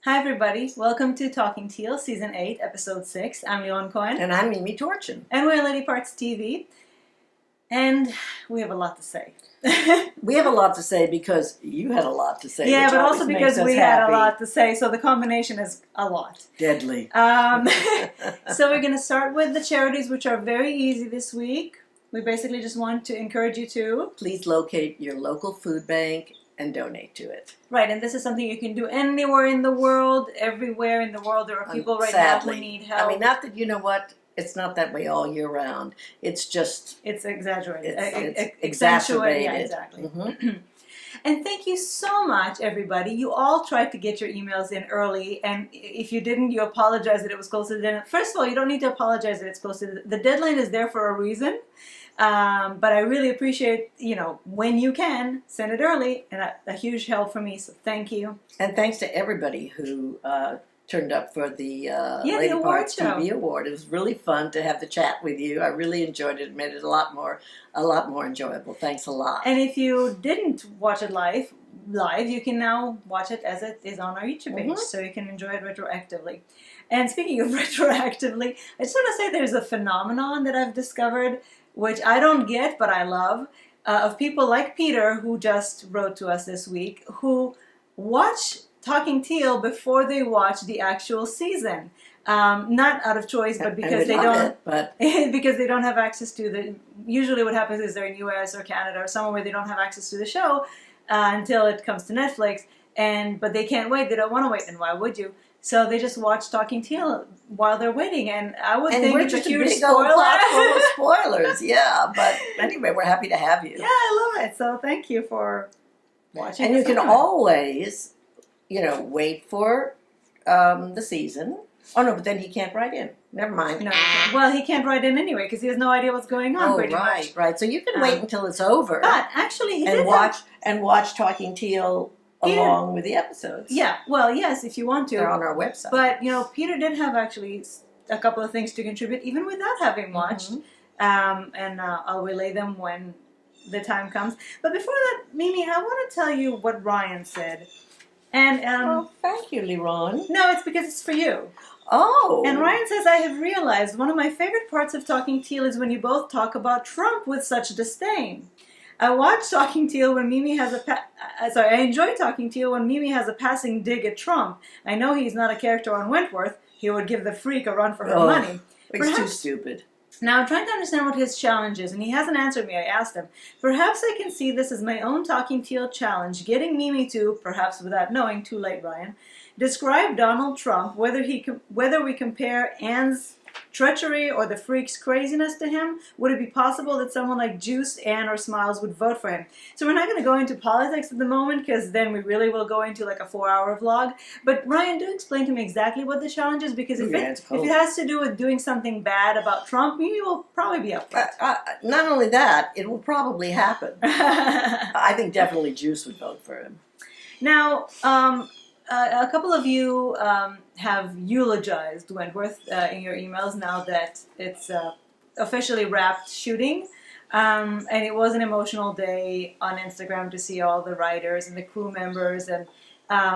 Hi everybody, welcome to Talking Teal, Season 8, Episode 6. I'm Leon Cohen. And I'm Mimi Torchin. And we're Lady Parts TV. And we have a lot to say. We have a lot to say because you had a lot to say. Yeah, which but also always because makes us we had happy. a lot to say, so the combination is a lot. Deadly. So we're going to start with the charities, which are very easy this week. We basically just want to encourage you to... Please locate your local food bank and donate to it. Right, and this is something you can do anywhere in the world. Everywhere in the world there are people right now who need help. I mean, not that, you know what, it's not that way all year round. It's just... It's exaggerated. It's exacerbated. Yeah, exactly. Mm-hmm. And thank you so much, everybody. You all tried to get your emails in early, and if you didn't, you apologize that it was close to the deadline. First of all, you don't need to apologize that it's close to the deadline is there for a reason. But I really appreciate, when you can, send it early, and a huge help for me, so thank you. And thanks to everybody who turned up for the Lady Parts show. TV Award. It was really fun to have the chat with you. I really enjoyed it. It made it a lot more enjoyable. Thanks a lot. And if you didn't watch it live, you can now watch it as it is on our YouTube page, so you can enjoy it retroactively. And speaking of retroactively, I just want to say there's a phenomenon that I've discovered, which I don't get, but I love, of people like Peter, who just wrote to us this week, who watch Talking Teal before they watch the actual season. Not out of choice, but because they don't because they don't have access to the... Usually what happens is they're in US or Canada or somewhere where they don't have access to the show until it comes to Netflix, but they can't wait. They don't want to wait, and why would you? So they just watch Talking Teal while they're waiting, and I would think it's a huge spoiler. Full of spoilers, yeah. But anyway, we're happy to have you. Yeah, I love it. So thank you for watching. And you can always, wait for the season. Oh no, but then he can't write in. Never mind. No, well, he can't write in anyway because he has no idea what's going on. Oh, right. So you can wait until it's over. But actually, watch Talking Teal along with the episodes. Yeah, well, yes, if you want to. They're on our website. But, Peter did have actually a couple of things to contribute, even without having watched. And I'll relay them when the time comes. But before that, Mimi, I want to tell you what Ryan said. And thank you, Liron. No, it's because it's for you. Oh. And Ryan says, I have realized one of my favorite parts of Talking Teal is when you both talk about Trump with such disdain. I watch Talking Teal when Mimi has I enjoy Talking Teal when Mimi has a passing dig at Trump. I know he's not a character on Wentworth. He would give the freak a run for her money. He's too stupid. Now, I'm trying to understand what his challenge is, and he hasn't answered me. I asked him. Perhaps I can see this as my own Talking Teal challenge, getting Mimi to, perhaps without knowing, too late, Ryan, describe Donald Trump, whether we compare Anne's treachery or the freak's craziness to him. Would it be possible that someone like Juice, Anne, or Smiles would vote for him? So we're not going to go into politics at the moment, because then we really will go into like a 4-hour vlog. But Ryan, do explain to me exactly what the challenge is, because if it has to do with doing something bad about Trump, Mimi will probably be up for it. Not only that, it will probably happen. I think definitely Juice would vote for him. Now, a couple of you have eulogized Wentworth in your emails now that it's officially wrapped shooting. And it was an emotional day on Instagram to see all the writers and the crew members, and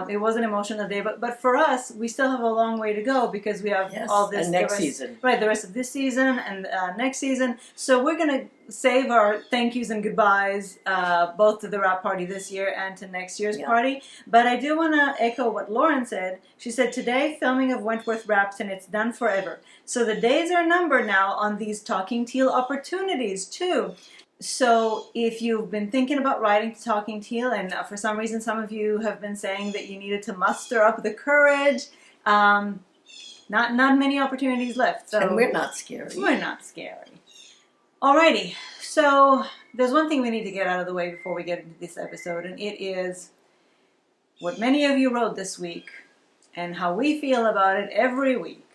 it was an emotional day. But for us, we still have a long way to go, because we have all this... And next season. Right, the rest of this season and next season. So we're going to save our thank yous and goodbyes, both to the wrap party this year and to next year's party. But I do want to echo what Lauren said. She said, today filming of Wentworth wraps and it's done forever. So the days are numbered now on these Talking Teal opportunities too. So if you've been thinking about writing to Talking Teal, and for some reason some of you have been saying that you needed to muster up the courage, not many opportunities left. So and we're not scary. We're not scary. Alrighty, so there's one thing we need to get out of the way before we get into this episode, and it is what many of you wrote this week and how we feel about it every week.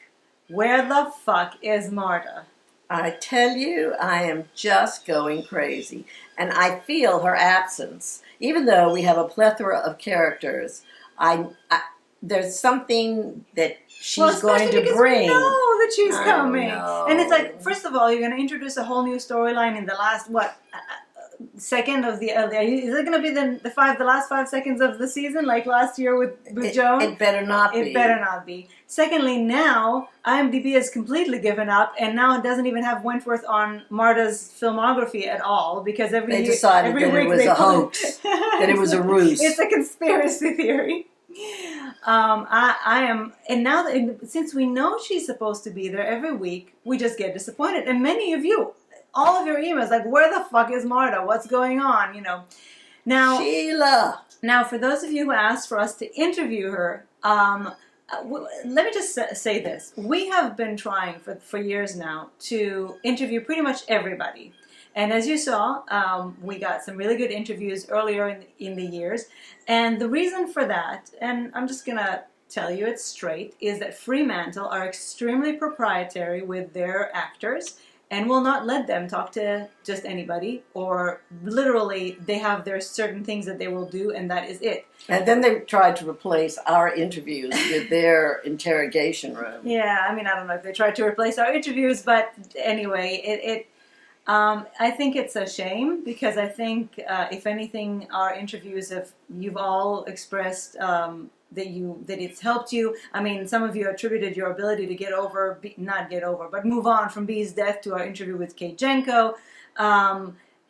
Where the fuck is Marta? I tell you, I am just going crazy. And I feel her absence. Even though we have a plethora of characters, there's something that she's going to bring. We know that she's coming. Know. And it's like, first of all, you're going to introduce a whole new storyline in the last, second of the is it going to be the last 5 seconds of the season like last year with Joan? It better not be. It better not be. Secondly, now IMDb has completely given up, and now it doesn't even have Wentworth on Marta's filmography at all because they decided that it was a hoax, that it was a ruse. It's a conspiracy theory. I am, and now that, since we know she's supposed to be there every week, we just get disappointed. And many of you, all of your emails, like, where the fuck is Marta? What's going on? You know. Now, Sheila. Now, for those of you who asked for us to interview her, let me just say this: we have been trying for years now to interview pretty much everybody. And as you saw, we got some really good interviews earlier in the years. And the reason for that, and I'm just going to tell you it straight, is that Fremantle are extremely proprietary with their actors and will not let them talk to just anybody, or literally they have their certain things that they will do, and that is it. And then they tried to replace our interviews with their interrogation room. Yeah, I mean, I don't know if they tried to replace our interviews, but anyway, I think it's a shame because I think, if anything, our interviews you've all expressed that it's helped you. I mean, some of you attributed your ability to but move on from Bee's death to our interview with Kate Jenko.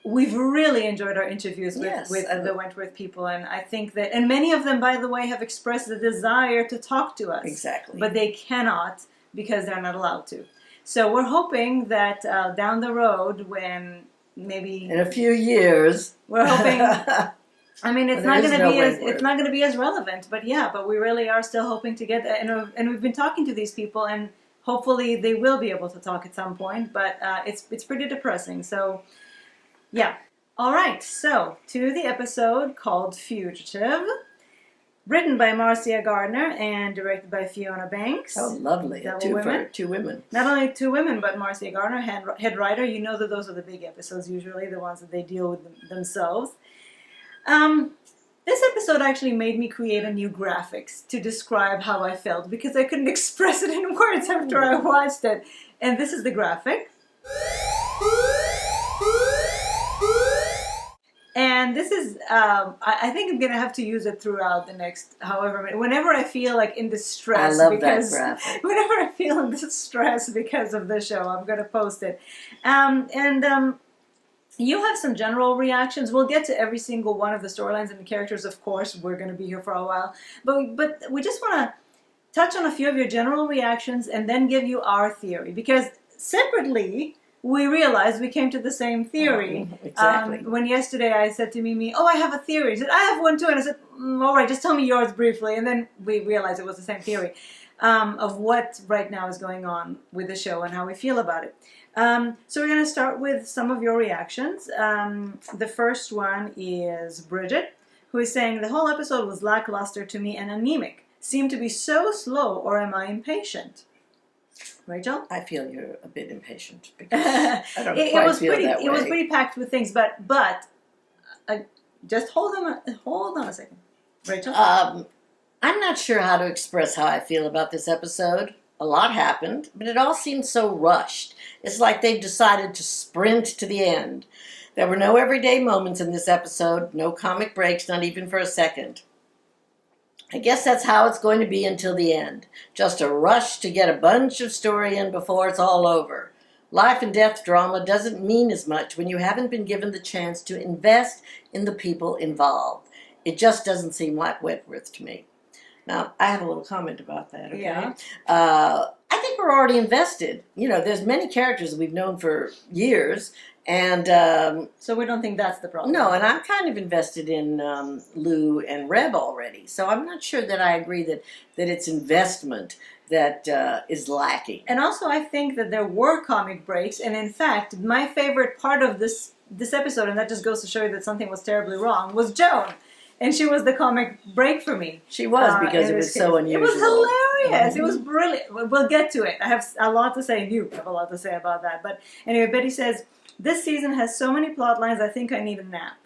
We've really enjoyed our interviews with the Wentworth people, and I think that, and many of them, by the way, have expressed the desire to talk to us. Exactly. But they cannot because they're not allowed to. So we're hoping that down the road, when maybe in a few years, we're hoping. I mean, it's not going to be as relevant, but we really are still hoping to get that. And we've been talking to these people, and hopefully they will be able to talk at some point. But it's pretty depressing. So, yeah. All right. So to the episode called Fugitive. Written by Marcia Gardner and directed by Fiona Banks. Oh, lovely. Two women. Not only 2 women, but Marcia Gardner, head writer. You know that those are the big episodes, usually, the ones that they deal with themselves. This episode actually made me create a new graphics to describe how I felt because I couldn't express it in words after I watched it. And this is the graphic. And this is, I think I'm going to have to use it throughout the next, whenever I feel like in distress. I love that graphic. Whenever I feel in distress because of the show, I'm going to post it. You have some general reactions. We'll get to every single one of the storylines and the characters, of course. We're going to be here for a while. But we just want to touch on a few of your general reactions and then give you our theory. Because separately, we realized we came to the same theory. Exactly. When yesterday I said to Mimi, I have a theory. She said, I have one too. And I said, all right, just tell me yours briefly. And then we realized it was the same theory of what right now is going on with the show and how we feel about it. So we're going to start with some of your reactions. The first one is Bridget, who is saying, the whole episode was lackluster to me and anemic. Seemed to be so slow, or am I impatient? Rachel? I feel you're a bit impatient because I don't quite feel that way. It was pretty packed with things, but just hold on a second. Rachel? I'm not sure how to express how I feel about this episode. A lot happened, but it all seemed so rushed. It's like they've decided to sprint to the end. There were no everyday moments in this episode, no comic breaks, not even for a second. I guess that's how it's going to be until the end. Just a rush to get a bunch of story in before it's all over. Life and death drama doesn't mean as much when you haven't been given the chance to invest in the people involved. It just doesn't seem like Wentworth to me. Now, I have a little comment about that, okay? Yeah. I think we're already invested. There's many characters we've known for years, and so we don't think that's the problem. No, and I'm kind of invested in Lou and Reb already, so I'm not sure that I agree that it's investment that is lacking. And also, I think that there were comic breaks, and in fact, my favorite part of this episode, and that just goes to show you that something was terribly wrong, was Joan. And she was the comic break for me. She was, because it was so unusual. It was hilarious. Mm-hmm. It was brilliant. We'll get to it. I have a lot to say, and you have a lot to say about that. But anyway, Betty says, this season has so many plot lines, I think I need a nap.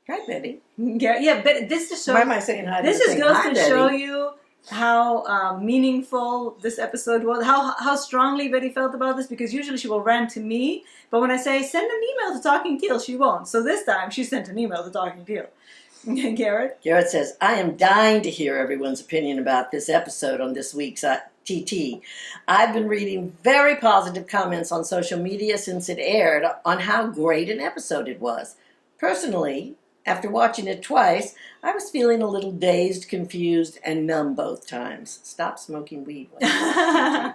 Hi, Betty. Yeah, but this just shows... Why am I saying hi to This just goes to show you how meaningful this episode was, how strongly Betty felt about this, because usually she will rant to me, but when I say send an email to Talking Teal, she won't. So this time she sent an email to Talking Teal. Garrett? Garrett says, I am dying to hear everyone's opinion about this episode on this week's TT. I've been reading very positive comments on social media since it aired on how great an episode it was. Personally, after watching it twice, I was feeling a little dazed, confused, and numb both times. Stop smoking weed. I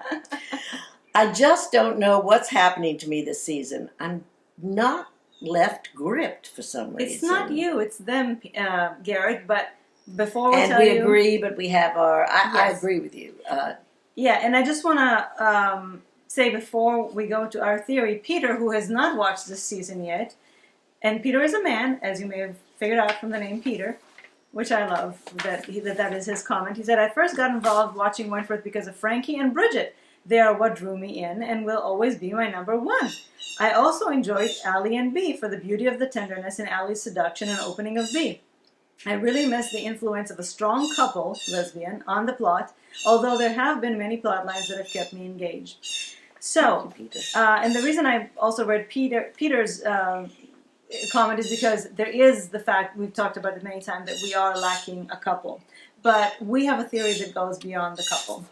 just don't know what's happening to me this season. I'm not left gripped for some reason. It's not you, it's them, Garrett. But before we and we agree, but we have our. I agree with you. Yeah, and I just want to say before we go to our theory, Peter, who has not watched this season yet, and Peter is a man, as you may have figured out from the name Peter, which I love that is his comment. He said, I first got involved watching Wentworth because of Frankie and Bridget. They are what drew me in and will always be my number one. I also enjoyed Allie and Bea for the beauty of the tenderness in Allie's seduction and opening of Bea. I really miss the influence of a strong couple, lesbian, on the plot, although there have been many plot lines that have kept me engaged. So, and the reason I also read Peter's comment is because there is the fact, we've talked about it many times, that we are lacking a couple. But we have a theory that goes beyond the couple.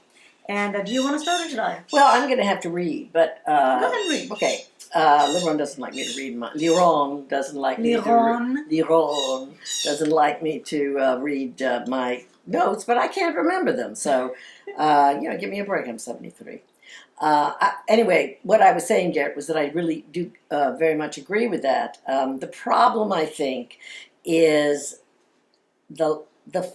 And do you want to start or should I? Well, I'm going to have to read, but... Go ahead and read. Okay. Liron doesn't like me to read my... Liron doesn't like me to read my notes, but I can't remember them. So, give me a break. I'm 73. Anyway, what I was saying, Garrett, was that I really do very much agree with that. The problem, I think, is the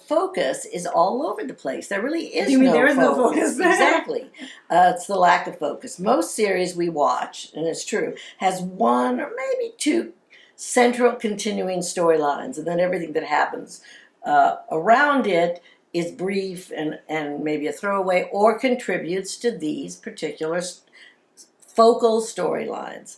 focus is all over the place. There really is you mean there is no focus? Exactly. It's the lack of focus. Most series we watch, and it's true, has one or maybe two central continuing storylines, and then everything that happens around it is brief and maybe a throwaway or contributes to these particular focal storylines.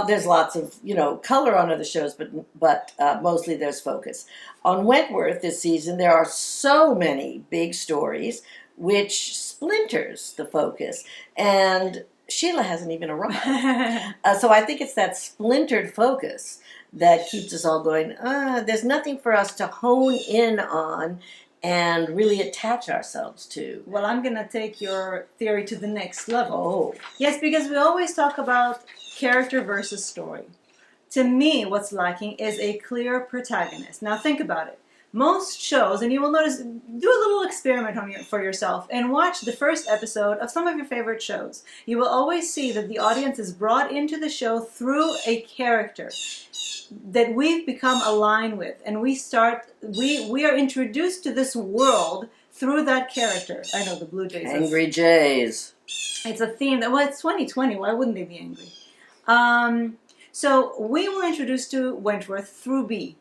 There's lots of, color on other shows, but mostly there's focus. On Wentworth this season, there are so many big stories, which splinters the focus. And Sheila hasn't even arrived. So I think it's that splintered focus that keeps us all going, there's nothing for us to hone in on and really attach ourselves to. Well, I'm going to take your theory to the next level. Oh. Yes, because we always talk about character versus story. To me, what's lacking is a clear protagonist. Now think about it. Most shows, and you will notice, do a little experiment for yourself and watch the first episode of some of your favorite shows. You will always see that the audience is brought into the show through a character that we've become aligned with, and we are introduced to this world through that character. I know the Blue Jays. Angry Jays. It's a theme that, it's 2020. Why wouldn't they be angry? So we were introduced to Wentworth through Bea.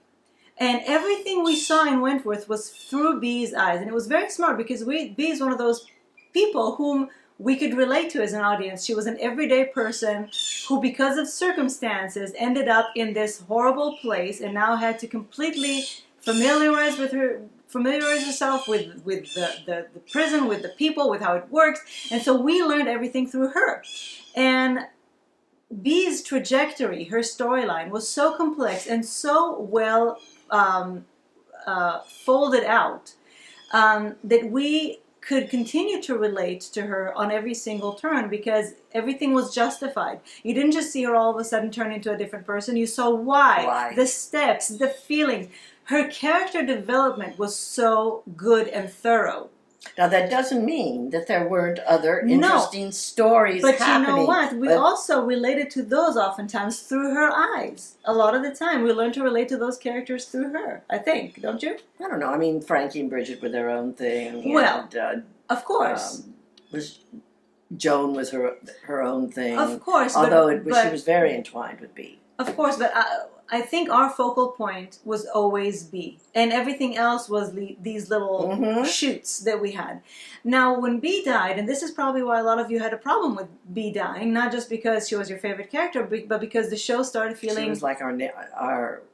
And everything we saw in Wentworth was through Bea's eyes. And it was very smart because Bea is one of those people whom we could relate to as an audience. She was an everyday person who, because of circumstances, ended up in this horrible place and now had to completely familiarize herself with the prison, with the people, with how it works. And so we learned everything through her. And Bea's trajectory, her storyline, was so complex and so well folded out that we could continue to relate to her on every single turn because everything was justified. You didn't just see her all of a sudden turn into a different person. You saw why. The steps, the feelings. Her character development was so good and thorough. Now, that doesn't mean that there weren't other interesting stories but happening. But you know what? We also related to those oftentimes through her eyes. A lot of the time, we learn to relate to those characters through her, I think. Don't you? I don't know. I mean, Frankie and Bridget were their own thing. Well, and, of course. Joan was her own thing. Of course. Although she was very entwined with Bea. Of course, but I think our focal point was always Bea. And everything else was these little shoots that we had. Now, when Bea died, and this is probably why a lot of you had a problem with Bea dying, not just because she was your favorite character, but because the show started feeling... She was like our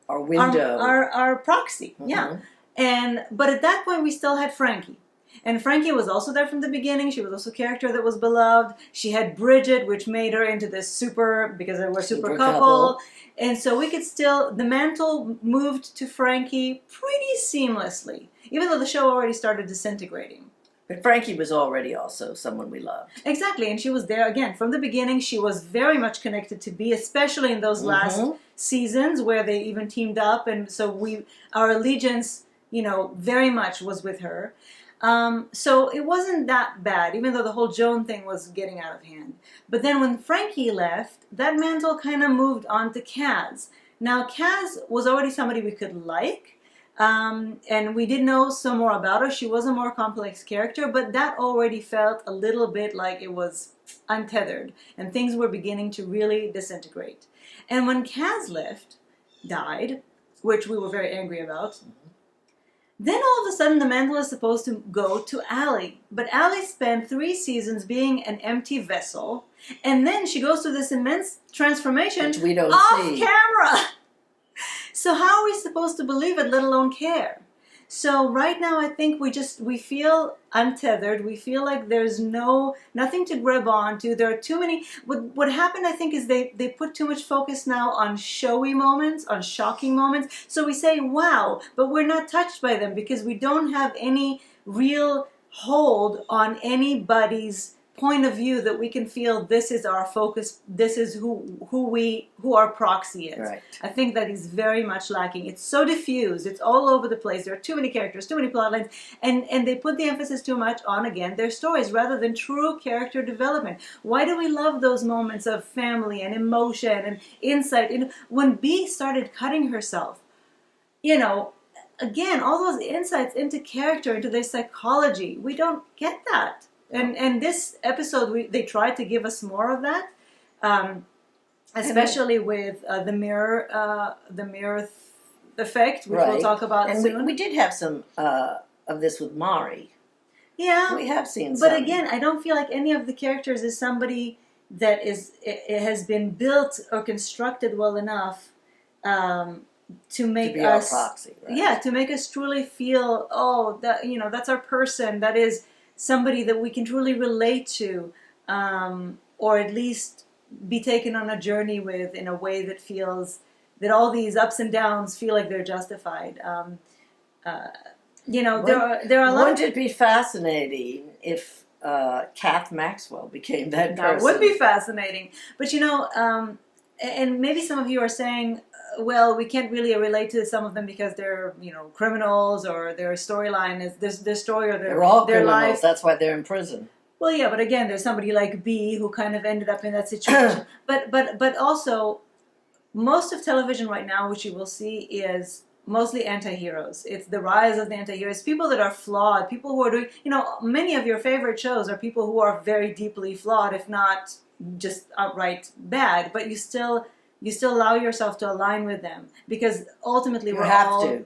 window. Our proxy, yeah. But at that point, we still had Frankie. And Frankie was also there from the beginning. She was also a character that was beloved. She had Bridget, which made her into this because they were a super couple. And so the mantle moved to Frankie pretty seamlessly, even though the show already started disintegrating. But Frankie was already also someone we loved. Exactly, and she was there again from the beginning. She was very much connected to B, especially in those last seasons where they even teamed up, and so our allegiance, very much was with her. So it wasn't that bad, even though the whole Joan thing was getting out of hand. But then when Frankie left, that mantle kind of moved on to Kaz. Now, Kaz was already somebody we could like, and we did know some more about her. She was a more complex character, but that already felt a little bit like it was untethered, and things were beginning to really disintegrate. And when Kaz died, which we were very angry about, then all of a sudden the mantle is supposed to go to Allie. But Allie spent 3 seasons being an empty vessel, and then she goes through this immense transformation which we don't off see. camera. So how are we supposed to believe it, let alone care? So right now I think we feel untethered. We feel like there's nothing to grab onto. There are too many. What happened, I think, is they put too much focus now on showy moments, on shocking moments. So we say, wow, but we're not touched by them because we don't have any real hold on anybody's point of view that we can feel this is our focus, this is who our proxy is. Right. I think that is very much lacking. It's so diffused, it's all over the place, there are too many characters, too many plot lines, and they put the emphasis too much on, again, their stories rather than true character development. Why do we love those moments of family and emotion and insight? When B started cutting herself, again, all those insights into character, into their psychology, we don't get that. And this episode, they tried to give us more of that, especially with the mirror effect, which we'll talk about soon. And we did have some of this with Mari. Yeah, we have seen some. But again, I don't feel like any of the characters is somebody that it has been built or constructed well enough to make us our proxy, right? Yeah, to make us truly feel, that's our person. That is somebody that we can truly relate to, or at least be taken on a journey with in a way that feels that all these ups and downs feel like they're justified. There are a lot. Wouldn't it be fascinating if Kath Maxwell became that person? That would be fascinating. But and maybe some of you are saying, well, we can't really relate to some of them because they're, criminals, or their storyline is their story or they're all their criminals. life. That's why they're in prison. Well, yeah, but again, there's somebody like B who kind of ended up in that situation. but also, most of television right now, which you will see, is mostly anti-heroes. It's the rise of the anti-heroes. People that are flawed. People who are doing, many of your favorite shows are people who are very deeply flawed, if not just outright bad. But you still allow yourself to align with them because ultimately you have to.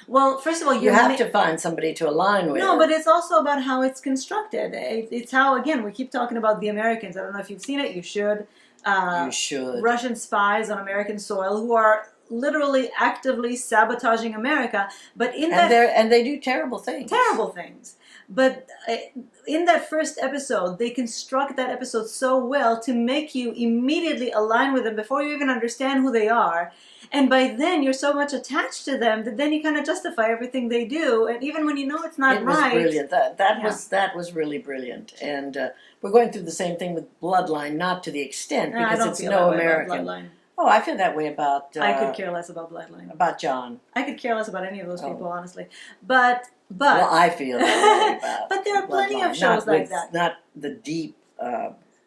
Well, first of all, you have to find somebody to align with. No, but it's also about how it's constructed. It's how, again, we keep talking about the Americans. I don't know if you've seen it. You should. You should. Russian spies on American soil who are literally actively sabotaging America, but and they do terrible things. Terrible things. But in that first episode, they construct that episode so well to make you immediately align with them before you even understand who they are. And by then, you're so much attached to them that then you kind of justify everything they do. And even when you know it's not right. It was brilliant. That was really brilliant. And we're going through the same thing with Bloodline, not to the extent, because it's no American. Oh, I feel that way about... I could care less about Bloodline. About John. I could care less about any of those people, honestly. But well, I feel that way about but there are plenty of shows like that. Not the deep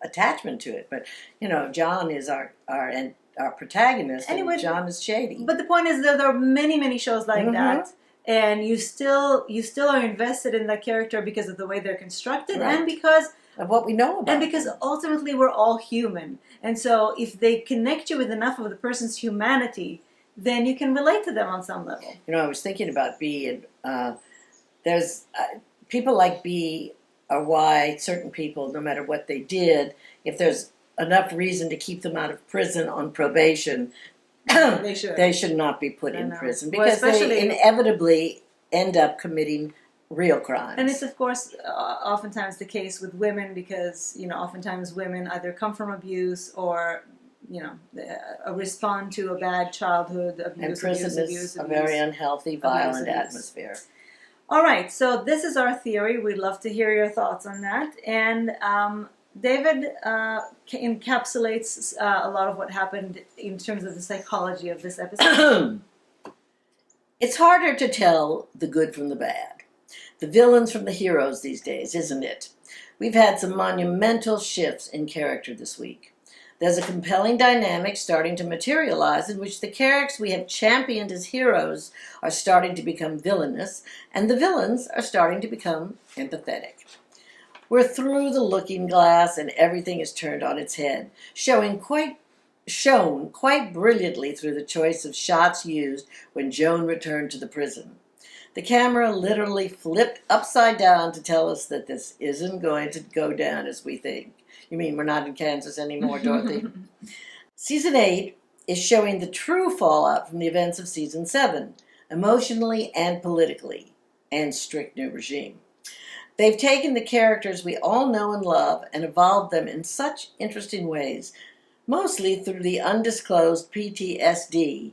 attachment to it, but John is our protagonist, and John is shady. But the point is that there are many shows like that, and you still are invested in that character because of the way they're constructed, and because of what we know about and because ultimately we're all human. And so if they connect you with enough of the person's humanity, then you can relate to them on some level. I was thinking about B, and there's people like B are why certain people, no matter what they did, if there's enough reason to keep them out of prison on probation, They should. They should not be put I in know. prison Well, because especially- they inevitably end up committing real crimes. And it's, of course, oftentimes the case with women because, oftentimes women either come from abuse or, respond to a bad childhood abuse. And prison is a very unhealthy, violent atmosphere. All right, so this is our theory. We'd love to hear your thoughts on that. And David encapsulates a lot of what happened in terms of the psychology of this episode. It's harder to tell the good from the bad, the villains from the heroes these days, isn't it? We've had some monumental shifts in character this week. There's a compelling dynamic starting to materialize in which the characters we have championed as heroes are starting to become villainous, and the villains are starting to become empathetic. We're through the looking glass and everything is turned on its head, shown quite brilliantly through the choice of shots used when Joan returned to the prison. The camera literally flipped upside down to tell us that this isn't going to go down as we think. You mean we're not in Kansas anymore, Dorothy? Season 8 is showing the true fallout from the events of Season 7, emotionally and politically, and strict new regime. They've taken the characters we all know and love and evolved them in such interesting ways, mostly through the undisclosed PTSD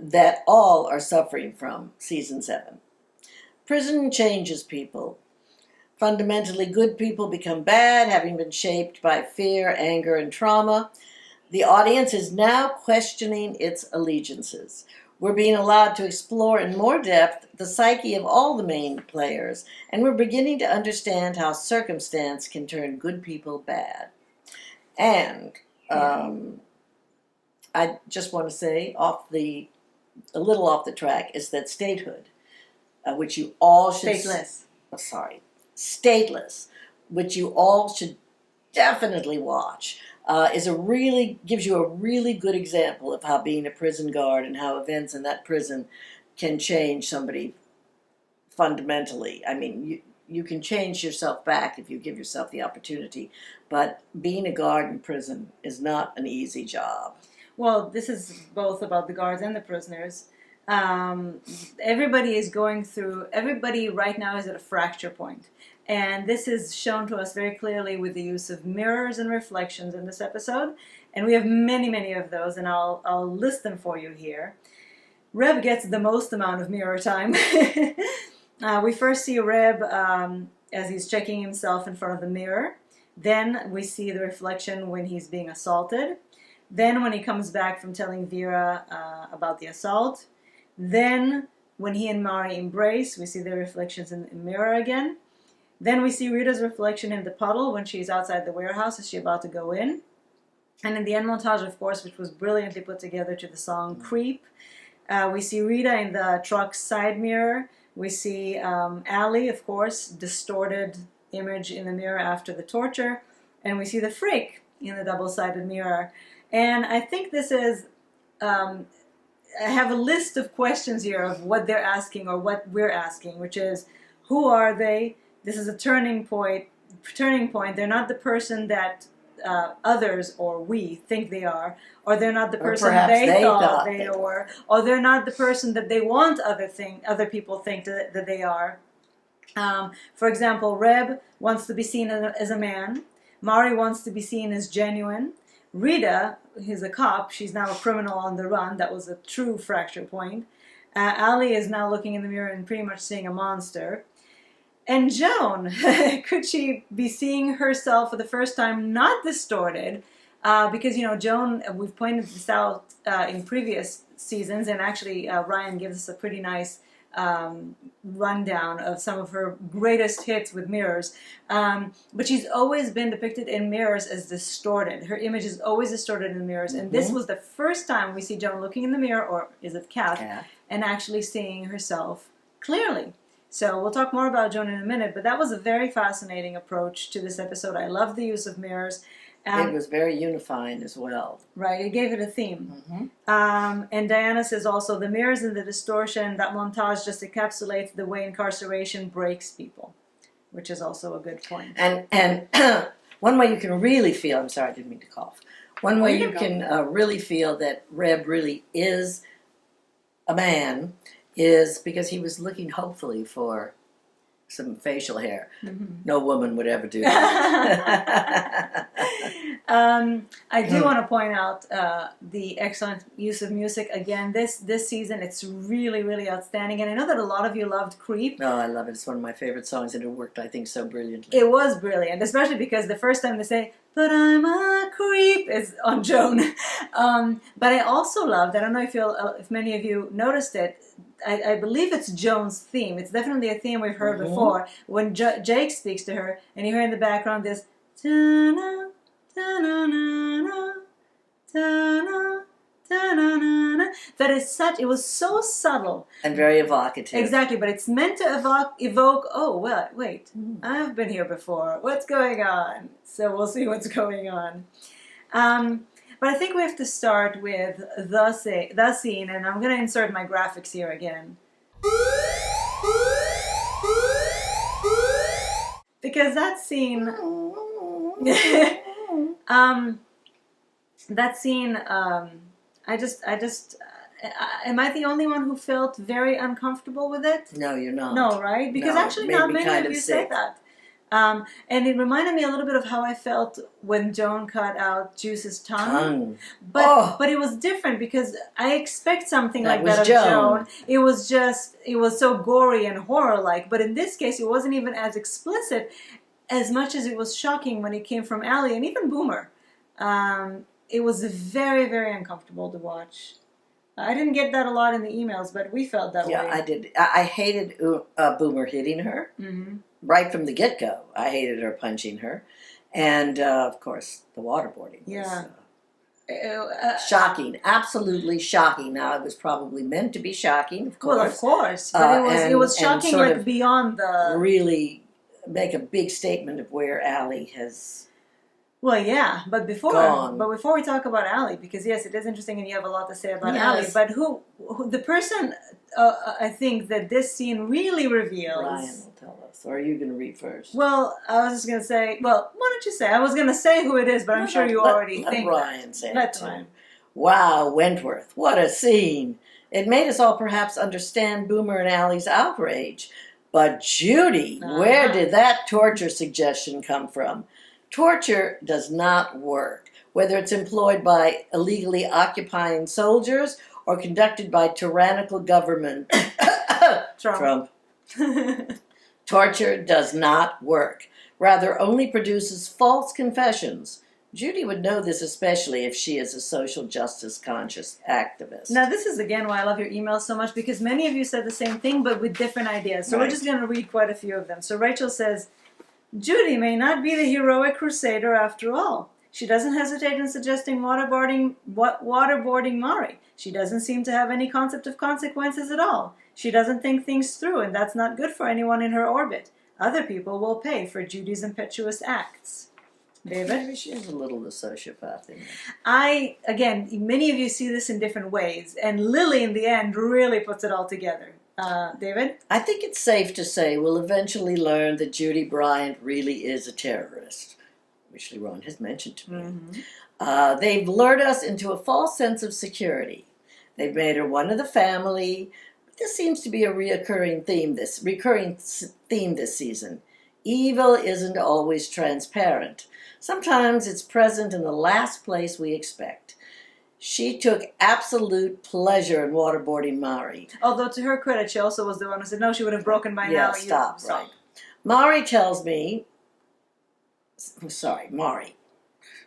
that all are suffering from Season 7. Prison changes people. Fundamentally good people become bad, having been shaped by fear, anger, and trauma. The audience is now questioning its allegiances. We're being allowed to explore in more depth the psyche of all the main players, and we're beginning to understand how circumstance can turn good people bad. And I just want to say, a little off the track, is that statehood, which you all should... Stateless, which you all should definitely watch, gives you a really good example of how being a prison guard and how events in that prison can change somebody fundamentally. I mean, you can change yourself back if you give yourself the opportunity, but being a guard in prison is not an easy job. Well, this is both about the guards and the prisoners. Everybody right now is at a fracture point. And this is shown to us very clearly with the use of mirrors and reflections in this episode. And we have many, many of those, and I'll list them for you here. Reb gets the most amount of mirror time. We first see Reb as he's checking himself in front of the mirror. Then we see the reflection when he's being assaulted. Then when he comes back from telling Vera about the assault. Then when he and Mari embrace, we see the reflections in the mirror again. Then we see Rita's reflection in the puddle when she's outside the warehouse as she's about to go in. And in the end montage, of course, which was brilliantly put together to the song Creep, we see Rita in the truck's side mirror. We see Allie, of course, distorted image in the mirror after the torture. And we see the freak in the double-sided mirror. And I think this is... I have a list of questions here of what they're asking or what we're asking, which is, who are they? This is a turning point. They're not the person that others or we think they are, or they're not the person they thought they were, or they're not the person that they want other people think that they are. For example, Reb wants to be seen as a man. Mari wants to be seen as genuine. Rita, who's a cop, she's now a criminal on the run. That was a true fracture point. Ali is now looking in the mirror and pretty much seeing a monster. And Joan, could she be seeing herself for the first time not distorted? Because, Joan, we've pointed this out in previous seasons, and actually Ryan gives us a pretty nice rundown of some of her greatest hits with mirrors. But she's always been depicted in mirrors as distorted. Her image is always distorted in mirrors. And this was the first time we see Joan looking in the mirror, or is it Kath, and actually seeing herself clearly. So we'll talk more about Joan in a minute, but that was a very fascinating approach to this episode. I love the use of mirrors. It was very unifying as well. Right, it gave it a theme. And Diana says also, the mirrors and the distortion, that montage just encapsulates the way incarceration breaks people, which is also a good point. And one way you can really feel, I'm sorry, I didn't mean to cough. One Oh, way you you can can really feel that Reb really is a man is because he was looking hopefully for some facial hair. No woman would ever do that. I do want to point out the excellent use of music again this season. It's really, really outstanding, and I know that a lot of you loved Creep. Oh, I love it. It's one of my favorite songs, and it worked, I think, so brilliantly. It was brilliant, especially because the first time they say, "But I'm a creep," is on Joan. But I also loved, I don't know if many of you noticed it, I believe it's Joan's theme. It's definitely a theme we've heard before. When Jake speaks to her, and you hear in the background this, ta-na, ta-na-na-na, ta-na, ta-na-na-na. That is such, it was so subtle. And very evocative. Exactly, but it's meant to evoke, oh, well, wait, I've been here before. What's going on? So we'll see what's going on. But I think we have to start with the scene, and I'm going to insert my graphics here again. Because that scene, am I the only one who felt very uncomfortable with it? No, you're not. No, right? Because No, actually made not me many kind of of you sick. said that. And it reminded me a little bit of how I felt when Joan cut out Juice's tongue. But it was different because I expect something like that of Joan. It was so gory and horror-like. But in this case, it wasn't even as explicit as much as it was shocking when it came from Allie and even Boomer. It was very, very uncomfortable to watch. I didn't get that a lot in the emails, but we felt that way. Yeah, I did. I hated Boomer hitting her. Right from the get-go. I hated her punching her. And, of course, the waterboarding was shocking. Absolutely shocking. Now, it was probably meant to be shocking, of course. Well, of course. But it was shocking, like, beyond the... Really make a big statement of where Allie has... Well, yeah, but before we talk about Allie, because yes, it is interesting, and you have a lot to say about Allie. But who the person I think that this scene really reveals. Ryan will tell us, or are you going to read first? Well, I was just going to say. Well, why don't you say? I was going to say who it is, but I'm sure you already think. Let Ryan say it too. Ryan. Wow, Wentworth, what a scene! It made us all perhaps understand Boomer and Allie's outrage, but Judy, where did that torture suggestion come from? Torture does not work, whether it's employed by illegally occupying soldiers or conducted by tyrannical government. Trump. Torture does not work. Rather, only produces false confessions. Judy would know this especially if she is a social justice conscious activist. Now, this is again why I love your emails so much, because many of you said the same thing, but with different ideas. So we're just going to read quite a few of them. So Rachel says, Judy may not be the heroic crusader after all. She doesn't hesitate in suggesting waterboarding Mari. She doesn't seem to have any concept of consequences at all. She doesn't think things through, and that's not good for anyone in her orbit. Other people will pay for Judy's impetuous acts. David? Maybe she is a little the sociopath in there. Again, many of you see this in different ways, and Lily, in the end, really puts it all together. David? I think it's safe to say we'll eventually learn that Judy Bryant really is a terrorist, which Ron has mentioned to me. They've lured us into a false sense of security. They've made her one of the family. This seems to be a recurring theme this season. Evil isn't always transparent. Sometimes it's present in the last place we expect. She took absolute pleasure in waterboarding Mari. Although, to her credit, she also was the one who said, no, she would have broken by now. Stop. Right. Mari tells me... Sorry, Mari.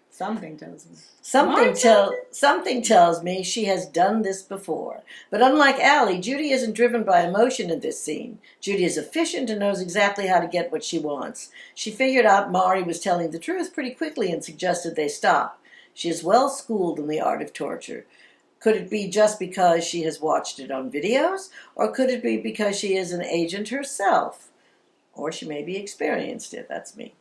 Something tells me. Something tells me she has done this before. But unlike Allie, Judy isn't driven by emotion in this scene. Judy is efficient and knows exactly how to get what she wants. She figured out Mari was telling the truth pretty quickly and suggested they stop. She is well schooled in the art of torture. Could it be just because she has watched it on videos? Or could it be because she is an agent herself? Or she maybe experienced it. That's me.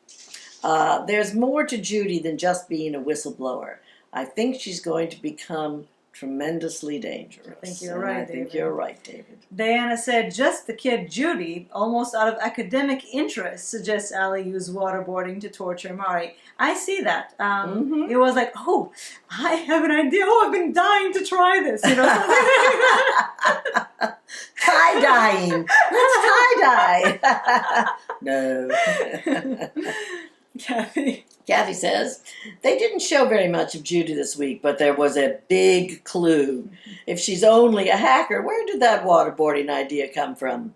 There's more to Judy than just being a whistleblower. I think she's going to become tremendously dangerous. I think you're right, I think David. you're right, David. Diana said, just the kid Judy, almost out of academic interest, suggests Allie use waterboarding to torture Mari. I see that. It was like, oh, I have an idea. Oh, I've been dying to try this. You know, something like that. Tie-dyeing. Let's tie-dye. No. Kathy says, they didn't show very much of Judy this week, but there was a big clue. If she's only a hacker, where did that waterboarding idea come from?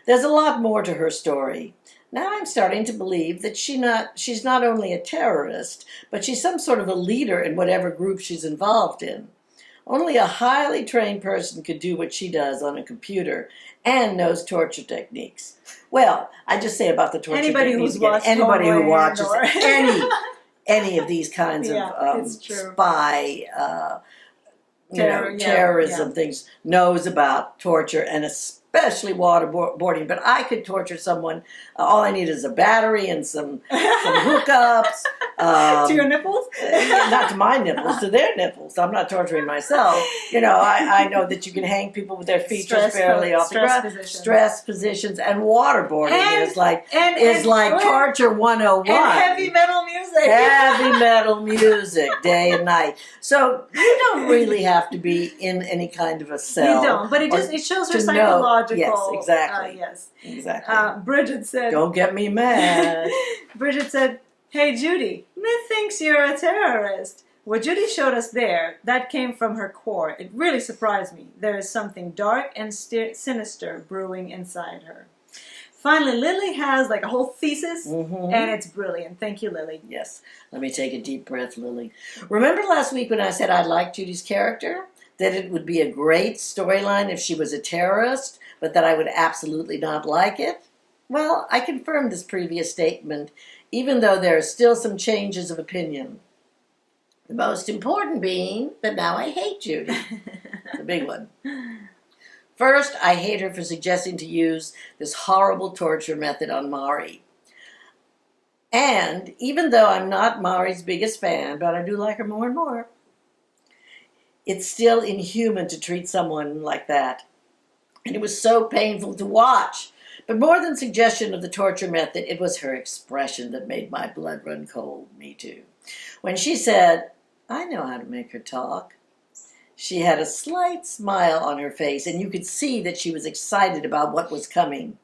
There's a lot more to her story. Now I'm starting to believe that she's not only a terrorist, but she's some sort of a leader in whatever group she's involved in. Only a highly trained person could do what she does on a computer and knows torture techniques. Well, I just say about the torture techniques. Anybody who watches any of these kinds of spy, terrorism things knows about torture, and especially waterboarding. But I could torture someone. All I need is a battery and some hookups. To your nipples? Not to my nipples, to their nipples. I'm not torturing myself. You know, I know that you can hang people with their feet barely off the ground. Stress positions, and waterboarding is like torture 101. And heavy metal music. Heavy metal music, day and night. So you don't really have to be in any kind of a cell. You don't, but it shows her psychological. Yes, exactly. Exactly. Bridget said, "Don't get me mad." Bridget said, "Hey Judy, Myth thinks you're a terrorist." What Judy showed us there, that came from her core. It really surprised me. There is something dark and sinister brewing inside her. Finally, Lily has like a whole thesis, and it's brilliant. Thank you, Lily. Yes. Let me take a deep breath, Lily. Remember last week when I said I liked Judy's character? That it would be a great storyline if she was a terrorist, but that I would absolutely not like it? Well, I confirmed this previous statement, even though there are still some changes of opinion. The most important being that now I hate Judy. The big one. First, I hate her for suggesting to use this horrible torture method on Mari. And even though I'm not Mari's biggest fan, but I do like her more and more, it's still inhuman to treat someone like that. And it was so painful to watch. But more than suggestion of the torture method, it was her expression that made my blood run cold. Me too. When she said, "I know how to make her talk," she had a slight smile on her face, and you could see that she was excited about what was coming.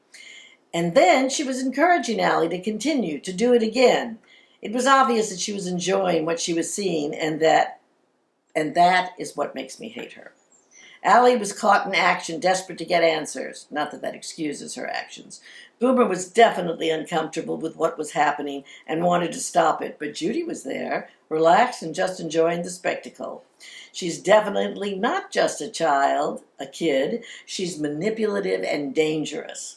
And then she was encouraging Allie to continue, to do it again. It was obvious that she was enjoying what she was seeing, and that is what makes me hate her. Allie was caught in action, desperate to get answers. Not that excuses her actions. Boomer was definitely uncomfortable with what was happening and wanted to stop it, but Judy was there, relaxed and just enjoying the spectacle. She's definitely not just a kid. She's manipulative and dangerous.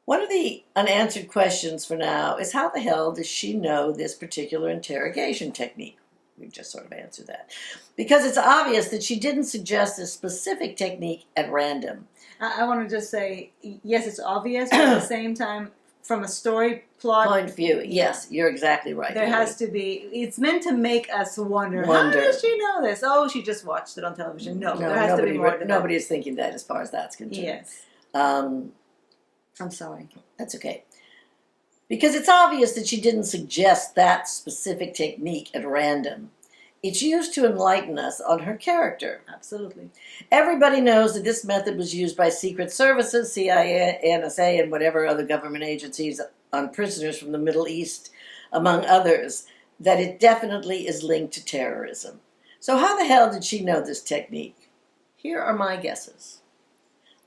One of the unanswered questions for now is how the hell does she know this particular interrogation technique? We've just sort of answered that. Because it's obvious that she didn't suggest a specific technique at random. I want to just say, yes, it's obvious, but at the same time, from a story plot point of view, yes, you're exactly right. There has to be, it's meant to make us wonder. How does she know this? Oh, she just watched it on television. No, there has to be more than that. Nobody is thinking that as far as that's concerned. Yes. I'm sorry. That's okay. Because it's obvious that she didn't suggest that specific technique at random. It's used to enlighten us on her character. Absolutely. Everybody knows that this method was used by secret services, CIA, NSA, and whatever other government agencies on prisoners from the Middle East, among others, that it definitely is linked to terrorism. So how the hell did she know this technique? Here are my guesses.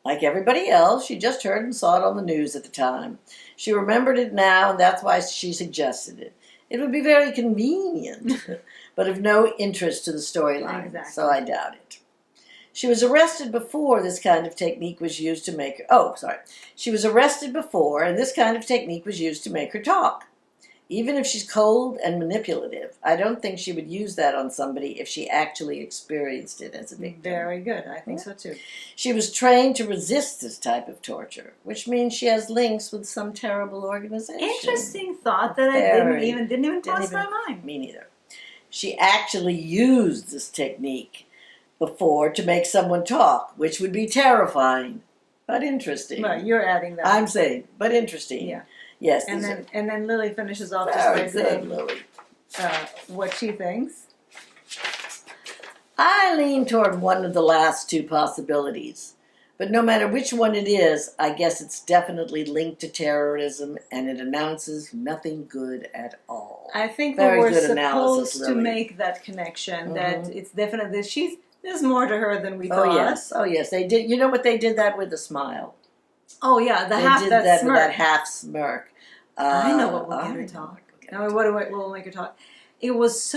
Like everybody else, she just heard and saw it on the news at the time. She remembered it now, and that's why she suggested it. It would be very convenient, but of no interest to the storyline, so I doubt it. She was arrested before this kind of technique was used to make her... She was arrested before, and this kind of technique was used to make her talk. Even if she's cold and manipulative, I don't think she would use that on somebody if she actually experienced it as a victim. Very good. I think so too. She was trained to resist this type of torture, which means she has links with some terrible organization. Interesting thought that didn't even cross my mind. Me neither. She actually used this technique before to make someone talk, which would be terrifying, but interesting. Well, you're adding that. I'm saying, but interesting. Yeah. Yes. And then Lily finishes off just very by good, saying Lily. what she thinks. I lean toward one of the last two possibilities. But no matter which one it is, I guess it's definitely linked to terrorism, and it announces nothing good at all. I think Very we're good analysis, supposed to Lily. make that connection, that it's definitely, there's more to her than we Oh thought. yes, they did. You know what, they did that with a smile. Oh yeah, They half did that that smirk. with that half smirk. I know what will get her talk. What will make her talk? It was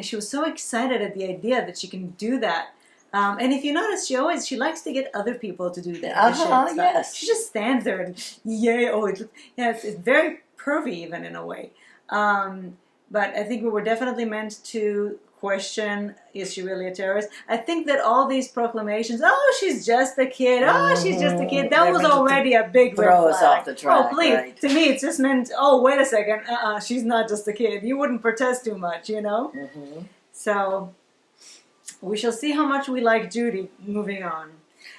she was so excited at the idea that she can do that. And if you notice, she likes to get other people to do that. Yes. She just stands there and yay! Oh, it's very pervy even in a way. But I think we were definitely meant to question: is she really a terrorist? I think that all these proclamations, "Oh, she's just a kid. Oh, she's just a kid," that was already a big red throw us flag. off the track. Oh, please! Right. To me, it's just meant. Oh, wait a second. She's not just a kid. You wouldn't protest too much, you know. Mm-hmm. So. We shall see how much we like Judy moving on.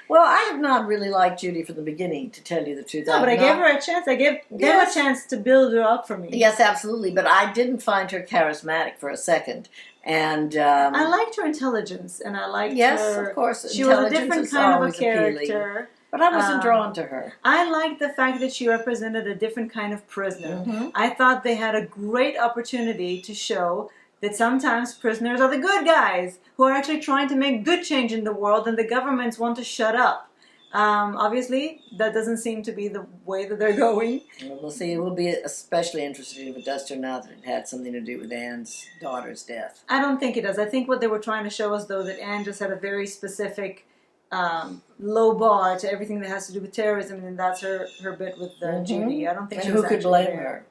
Well, I have not really liked Judy from the beginning, to tell you the truth. No, but I gave her a chance. I gave a chance to build her up for me. Yes, absolutely. But I didn't find her charismatic for a second. And I liked her intelligence, and I liked her. Yes, of course. She was a different kind of a character. Appealing. But I wasn't drawn to her. I liked the fact that she represented a different kind of prisoner. Mm-hmm. I thought they had a great opportunity to show that sometimes prisoners are the good guys who are actually trying to make good change in the world, and the governments want to shut up. Obviously, that doesn't seem to be the way that they're going. Well, we'll see. It will be especially interesting if it does turn out that it had something to do with Anne's daughter's death. I don't think it does. I think what they were trying to show us, though, that Anne just had a very specific low bar to everything that has to do with terrorism, and that's her bit with Judy. I don't think and she was who could actually blame there. her?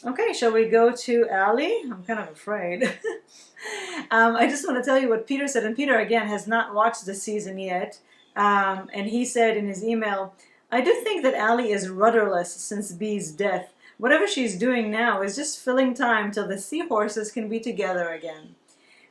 Okay, shall we go to Allie? I'm kind of afraid. I just want to tell you what Peter said, and Peter, again, has not watched the season yet, and he said in his email, "I do think that Allie is rudderless since Bee's death. Whatever she's doing now is just filling time till the seahorses can be together again."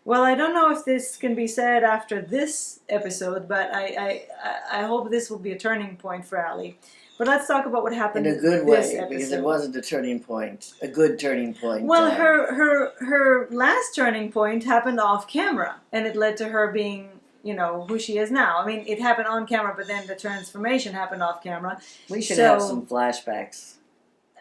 Well, I don't know if this can be said after this episode, but I hope this will be a turning point for Allie. But let's talk about what happened in a good this way, episode. because it wasn't a turning point, a good turning point. Well, her last turning point happened off camera, and it led to her being, who she is now. I mean, it happened on camera, but then the transformation happened off camera. We should have some flashbacks.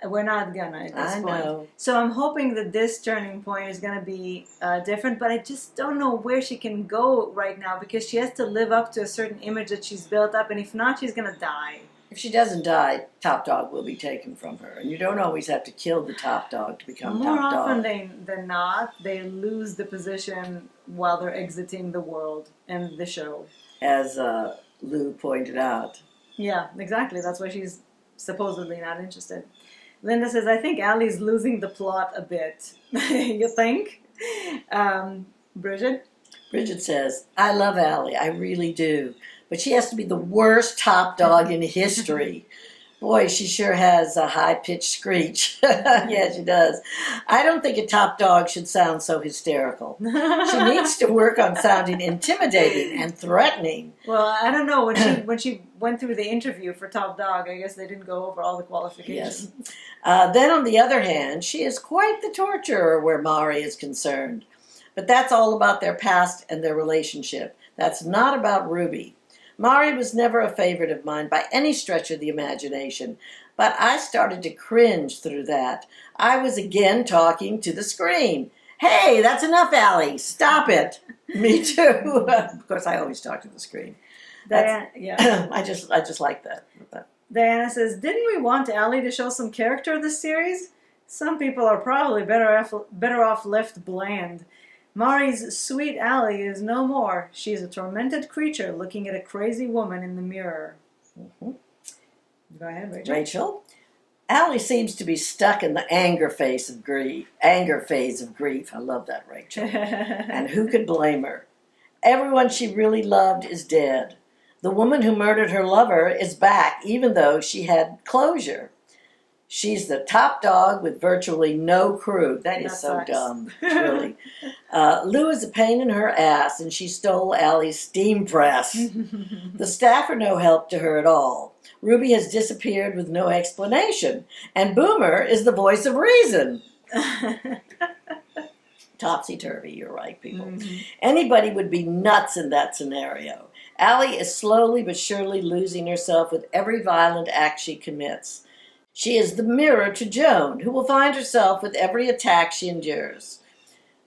We're not gonna at this point. Know. So I'm hoping that this turning point is gonna be different, but I just don't know where she can go right now, because she has to live up to a certain image that she's built up, and if not, she's gonna die. If she doesn't die, top dog will be taken from her. And you don't always have to kill the top dog to become More top dog. often than not, they lose the position while they're exiting the world and the show. As Lou pointed out. Yeah, exactly. That's why she's supposedly not interested. Linda says, "I think Allie's losing the plot a bit." You think? Bridget? Bridget says, "I love Allie, I really do. But she has to be the worst top dog in history. Boy, she sure has a high-pitched screech." Yeah, she does. "I don't think a top dog should sound so hysterical. She needs to work on sounding intimidating and threatening." Well, I don't know. When she went through the interview for top dog, I guess they didn't go over all the qualifications. Yes. Then, on the other hand, she is quite the torturer where Mari is concerned. But that's all about their past and their relationship. That's not about Ruby. Mari was never a favorite of mine by any stretch of the imagination, but I started to cringe through that. I was again talking to the screen. "Hey, that's enough, Allie. Stop it." Me too. Of course, I always talk to the screen. Yeah. I just like that. Diana says, "Didn't we want Allie to show some character this series? Some people are probably better off left bland. Mari's sweet Allie is no more. She's a tormented creature looking at a crazy woman in the mirror." Mm-hmm. Go ahead, Rachel. Rachel? "Allie seems to be stuck in the anger phase of grief. I love that, Rachel. And who could blame her? Everyone she really loved is dead. The woman who murdered her lover is back, even though she had closure. She's the top dog with virtually no crew. That is That so sucks. dumb, really. Lou is a pain in her ass, and she stole Allie's steam press. The staff are no help to her at all. Ruby has disappeared with no explanation, and Boomer is the voice of reason. Topsy-turvy, you're right, people. Mm-hmm. Anybody would be nuts in that scenario. Allie is slowly but surely losing herself with every violent act she commits. She is the mirror to Joan, who will find herself with every attack she endures.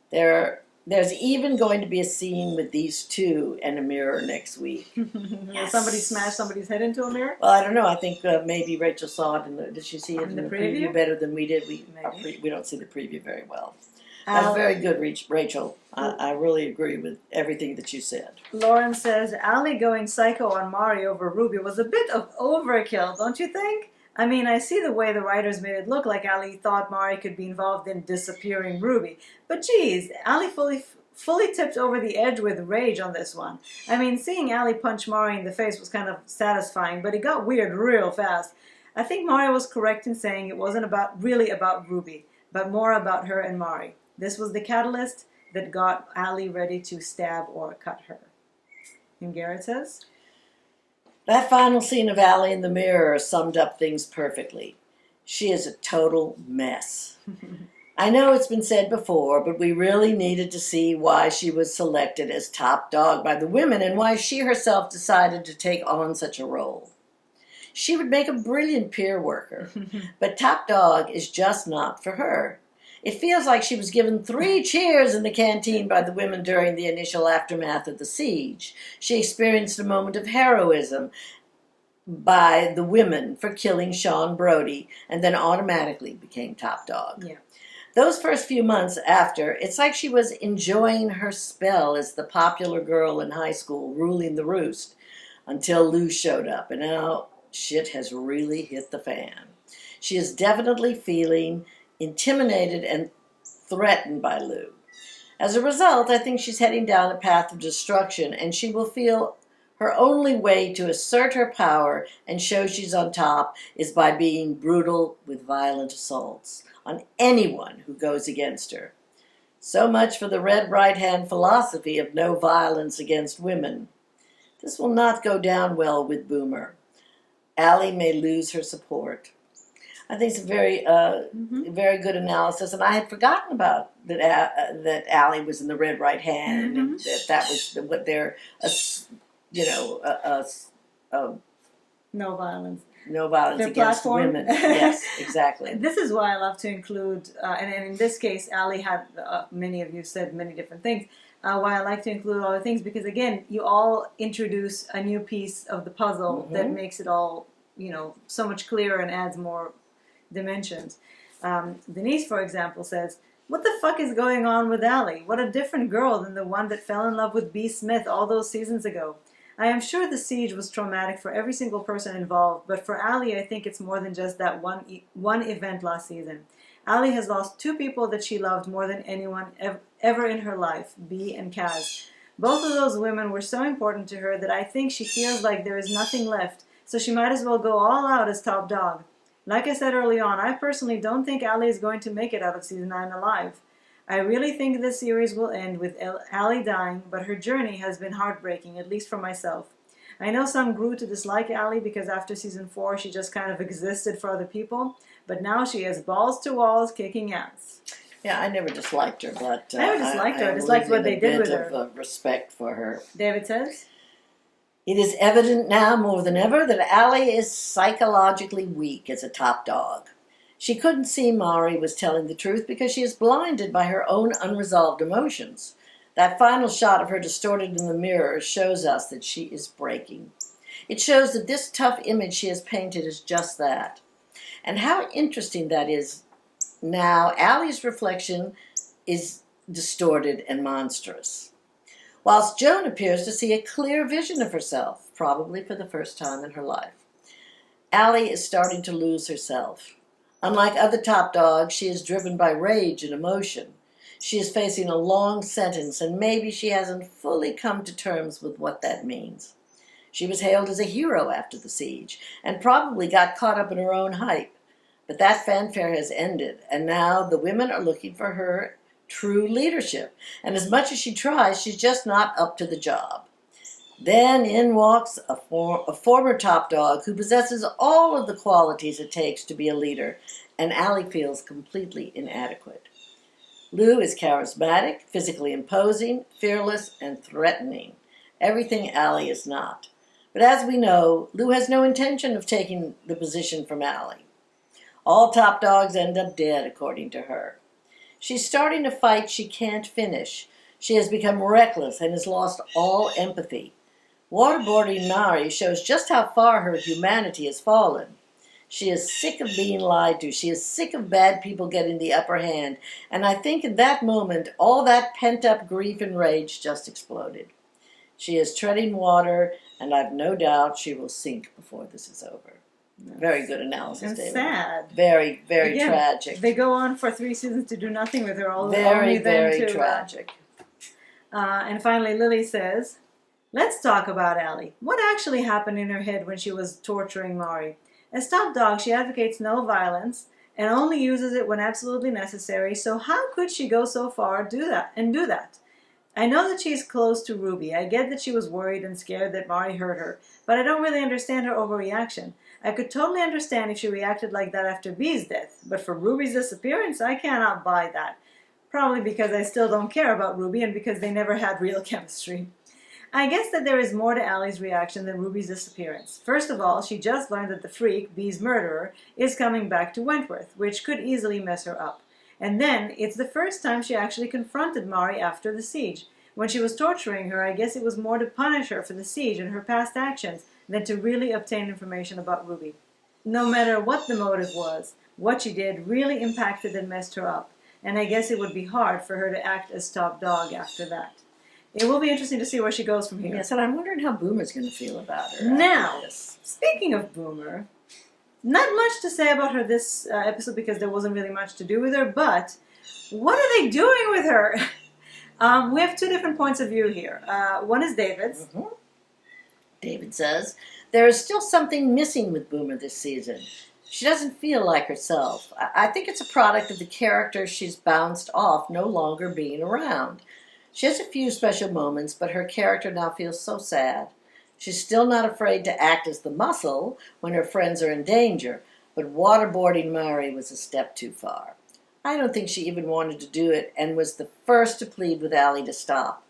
There's even going to be a scene with these two and a mirror next week. Will somebody smash somebody's head into a mirror? Well, I don't know. I think maybe Rachel saw it. Did she see it in the preview better than we did? We don't see the preview very well. That's very good, Rachel. I really agree with everything that you said. Lauren says, Allie going psycho on Mari over Ruby was a bit of overkill, don't you think? I mean, I see the way the writers made it look like Allie thought Mari could be involved in disappearing Ruby. But geez, Allie fully tipped over the edge with rage on this one. I mean, seeing Allie punch Mari in the face was kind of satisfying, but it got weird real fast. I think Mari was correct in saying it wasn't really about Ruby, but more about her and Mari. This was the catalyst that got Allie ready to stab or cut her. And Garrett says? That final scene of Allie in the mirror summed up things perfectly. She is a total mess. I know it's been said before, but we really needed to see why she was selected as top dog by the women and why she herself decided to take on such a role. She would make a brilliant peer worker, but top dog is just not for her. It feels like she was given 3 cheers in the canteen by the women during the initial aftermath of the siege. She experienced a moment of heroism by the women for killing Sean Brody and then automatically became top dog. Yeah. Those first few months after, it's like she was enjoying her spell as the popular girl in high school, ruling the roost, until Lou showed up, and now shit has really hit the fan. She is definitely feeling intimidated and threatened by Lou. As a result, I think she's heading down a path of destruction, and she will feel her only way to assert her power and show she's on top is by being brutal with violent assaults on anyone who goes against her. So much for the red right-hand philosophy of no violence against women. This will not go down well with Boomer. Allie may lose her support. I think it's a very, very good analysis, and I had forgotten about that Allie was in the red right hand, and that was what their, no violence. No violence Their against platform. women. Yes, exactly. This is why I love to include, and in this case, Allie had, many of you said many different things, why I like to include all the things, because again, you all introduce a new piece of the puzzle that makes it all, so much clearer and adds more dimensions. Denise, for example, says, what the fuck is going on with Allie? What a different girl than the one that fell in love with B. Smith all those seasons ago. I am sure the siege was traumatic for every single person involved, but for Allie, I think it's more than just that one event last season. Allie has lost 2 people that she loved more than anyone ever in her life, B and Kaz. Both of those women were so important to her that I think she feels like there is nothing left, so she might as well go all out as top dog. Like I said early on, I personally don't think Allie is going to make it out of season 9 alive. I really think this series will end with Allie dying, but her journey has been heartbreaking, at least for myself. I know some grew to dislike Allie because after season 4 she just kind of existed for other people, but now she has balls to walls kicking ass. Yeah, I never disliked her, but I never disliked her. I disliked what they did with her. Of respect for her. David says? It is evident now more than ever that Allie is psychologically weak as a top dog. She couldn't see Mari was telling the truth because she is blinded by her own unresolved emotions. That final shot of her distorted in the mirror shows us that she is breaking. It shows that this tough image she has painted is just that. And how interesting that is. Now, Allie's reflection is distorted and monstrous, whilst Joan appears to see a clear vision of herself, probably for the first time in her life. Allie is starting to lose herself. Unlike other top dogs, she is driven by rage and emotion. She is facing a long sentence, and maybe she hasn't fully come to terms with what that means. She was hailed as a hero after the siege, and probably got caught up in her own hype. But that fanfare has ended, and now the women are looking for her true leadership. And as much as she tries, she's just not up to the job. Then in walks a former top dog who possesses all of the qualities it takes to be a leader, and Allie feels completely inadequate. Lou is charismatic, physically imposing, fearless, and threatening. Everything Allie is not. But as we know, Lou has no intention of taking the position from Allie. All top dogs end up dead, according to her. She's starting a fight she can't finish. She has become reckless and has lost all empathy. Waterboarding Mari shows just how far her humanity has fallen. She is sick of being lied to. She is sick of bad people getting the upper hand. And I think in that moment, all that pent-up grief and rage just exploded. She is treading water, and I've no doubt she will sink before this is over. Very good analysis, And David. sad. Very, very Again, tragic. They go on for 3 seasons to do nothing with her. Very, very tragic. And finally, Lily says, "Let's talk about Allie. What actually happened in her head when she was torturing Mari? As top dog, she advocates no violence and only uses it when absolutely necessary. So how could she go so far do that? I know that she's close to Ruby. I get that she was worried and scared that Mari hurt her, but I don't really understand her overreaction. I could totally understand if she reacted like that after Bee's death, but for Ruby's disappearance, I cannot buy that. Probably because I still don't care about Ruby and because they never had real chemistry. I guess that there is more to Allie's reaction than Ruby's disappearance. First of all, she just learned that the freak, Bee's murderer, is coming back to Wentworth, which could easily mess her up. And then, it's the first time she actually confronted Mari after the siege. When she was torturing her, I guess it was more to punish her for the siege and her past actions than to really obtain information about Ruby. No matter what the motive was, what she did really impacted and messed her up. And I guess it would be hard for her to act as top dog after that. It will be interesting to see where she goes from here." Yes, and I'm wondering how Boomer's going to feel about her. Now, speaking of Boomer, not much to say about her this episode because there wasn't really much to do with her, but what are they doing with her? We have 2 different points of view here. One is David's. Mm-hmm. David says, there is still something missing with Boomer this season. She doesn't feel like herself. I think it's a product of the character she's bounced off no longer being around. She has a few special moments, but her character now feels so sad. She's still not afraid to act as the muscle when her friends are in danger, but waterboarding Mari was a step too far. I don't think she even wanted to do it and was the first to plead with Allie to stop.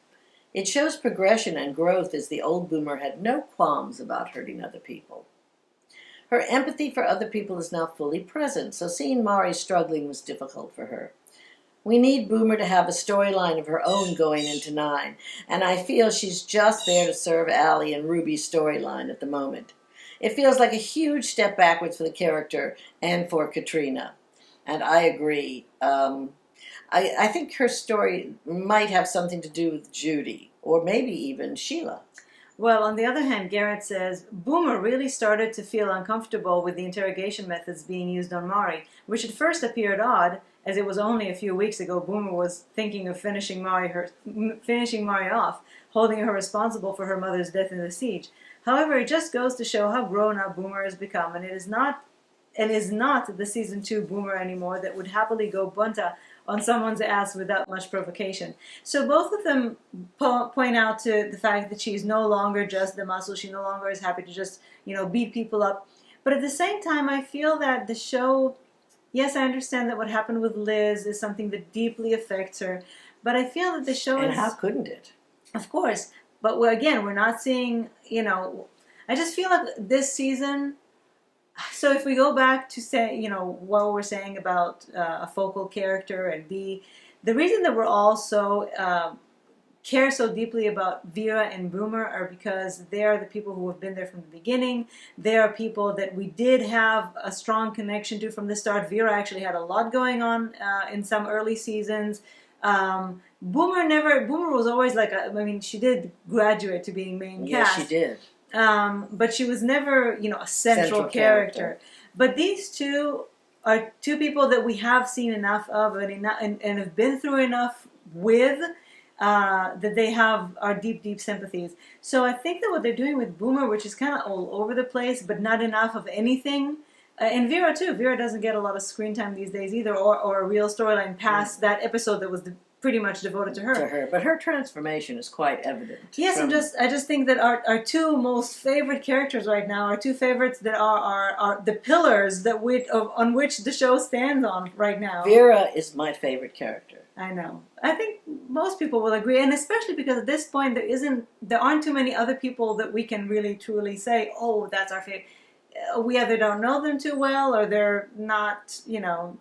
It shows progression and growth as the old Boomer had no qualms about hurting other people. Her empathy for other people is now fully present, so seeing Mari struggling was difficult for her. We need Boomer to have a storyline of her own going into 9, and I feel she's just there to serve Allie and Ruby's storyline at the moment. It feels like a huge step backwards for the character and for Katrina. And I agree. I think her story might have something to do with Judy, or maybe even Sheila. Well, on the other hand, Garrett says, Boomer really started to feel uncomfortable with the interrogation methods being used on Mari, which at first appeared odd, as it was only a few weeks ago Boomer was thinking of finishing Mari off, holding her responsible for her mother's death in the siege. However, it just goes to show how grown up Boomer has become, and is not the season 2 Boomer anymore that would happily go bunta on someone's ass without much provocation. So both of them point out to the fact that she's no longer just the muscle. She no longer is happy to just, beat people up. But at the same time, I feel that the show, yes, I understand that what happened with Liz is something that deeply affects her. But I feel that the show And how couldn't it? Of course. But we're not seeing, I just feel like this season. So if we go back to say, what we're saying about a focal character and B, the reason that we're all so care so deeply about Vera and Boomer are because they are the people who have been there from the beginning. They are people that we did have a strong connection to from the start. Vera actually had a lot going on in some early seasons. Boomer was always she did graduate to being main cast. Yes, she did. But she was never, a central character. But these two are 2 people that we have seen enough of and have been through enough with that they have our deep, deep sympathies. So I think that what they're doing with Boomer, which is kind of all over the place, but not enough of anything, And Vera too. Vera doesn't get a lot of screen time these days either, or a real storyline past that episode that was pretty much devoted to her. But her transformation is quite evident. Yes, I just think that our two most favorite characters right now, our two favorites that are the pillars on which the show stands on right now. Vera is my favorite character. I know. I think most people will agree, and especially because at this point there aren't too many other people that we can really truly say, oh, that's our favorite. We either don't know them too well, or they're not,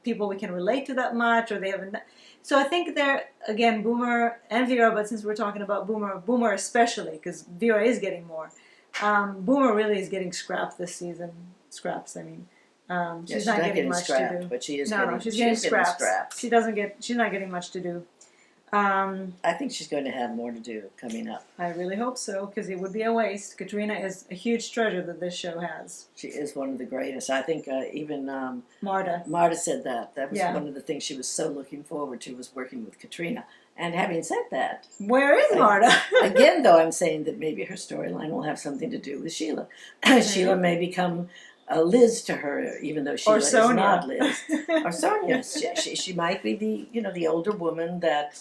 people we can relate to that much, or they haven't. So I think they're, again, Boomer and Vera, but since we're talking about Boomer especially, because Vera is getting more. Boomer really is getting scrapped this season. Scraps, I mean. She's not getting much scrapped, to do. But she is she's getting scraps. She's not getting much to do. I think she's going to have more to do coming up. I really hope so, because it would be a waste. Katrina is a huge treasure that this show has. She is one of the greatest. I think even Marta said that. That was one of the things she was so looking forward to, was working with Katrina. And having said that, where is Marta? Again, though, I'm saying that maybe her storyline will have something to do with Sheila. Sheila may become Liz to her, even though Sheila is not Liz. Or Sonia. She might be the older woman that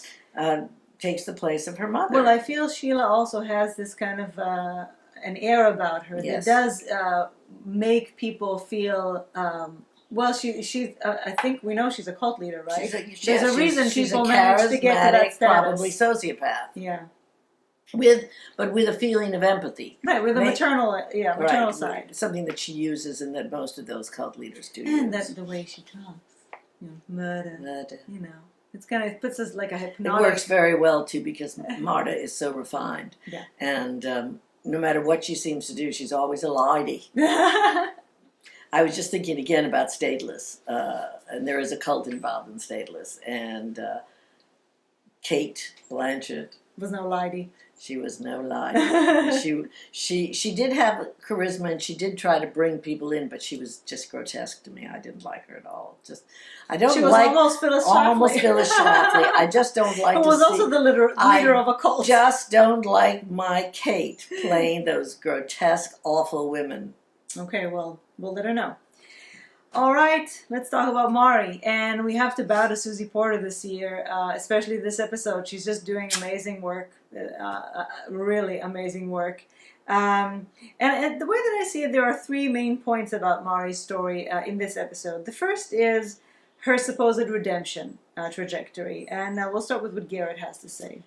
takes the place of her mother. Well, I feel Sheila also has this kind of an air about her that does make people feel. She's. I think we know she's a cult leader, right? There's a reason people manage to get to that status. Probably sociopath. Yeah. With a feeling of empathy. Right, with a maternal side. Something that she uses and that most of those cult leaders do. And that's the way she talks. Murder. It puts us like a hypnotic. It works very well too, because Marta is so refined. Yeah. And no matter what she seems to do, she's always a lady. I was just thinking again about Stateless, and there is a cult involved in Stateless, and Kate Blanchett was no lady. She was no lie. she did have charisma, and she did try to bring people in, but she was just grotesque to me. I didn't like her at all. She was almost Phyllis Schlafly. I just don't like. Who was also the leader of a cult. Just don't like my Kate playing those grotesque, awful women. Okay, well, we'll let her know. All right, let's talk about Mari. And we have to bow to Susie Porter this year, especially this episode. She's just doing amazing work, really amazing work. And the way that I see it, there are three main points about Mari's story in this episode. The first is her supposed redemption trajectory. And we'll start with what Garrett has to say.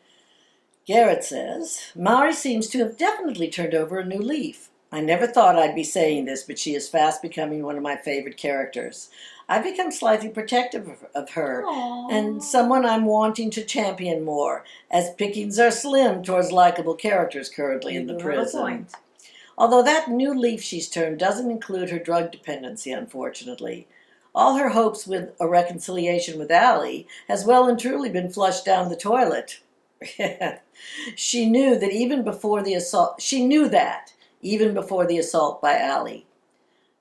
Garrett says, Mari seems to have definitely turned over a new leaf. I never thought I'd be saying this, but she is fast becoming one of my favorite characters. I've become slightly protective of her, and someone I'm wanting to champion more, as pickings are slim towards likable characters currently in the prison. Although that new leaf she's turned doesn't include her drug dependency, unfortunately. All her hopes with a reconciliation with Allie has well and truly been flushed down the toilet. She knew that even before the assault by Allie.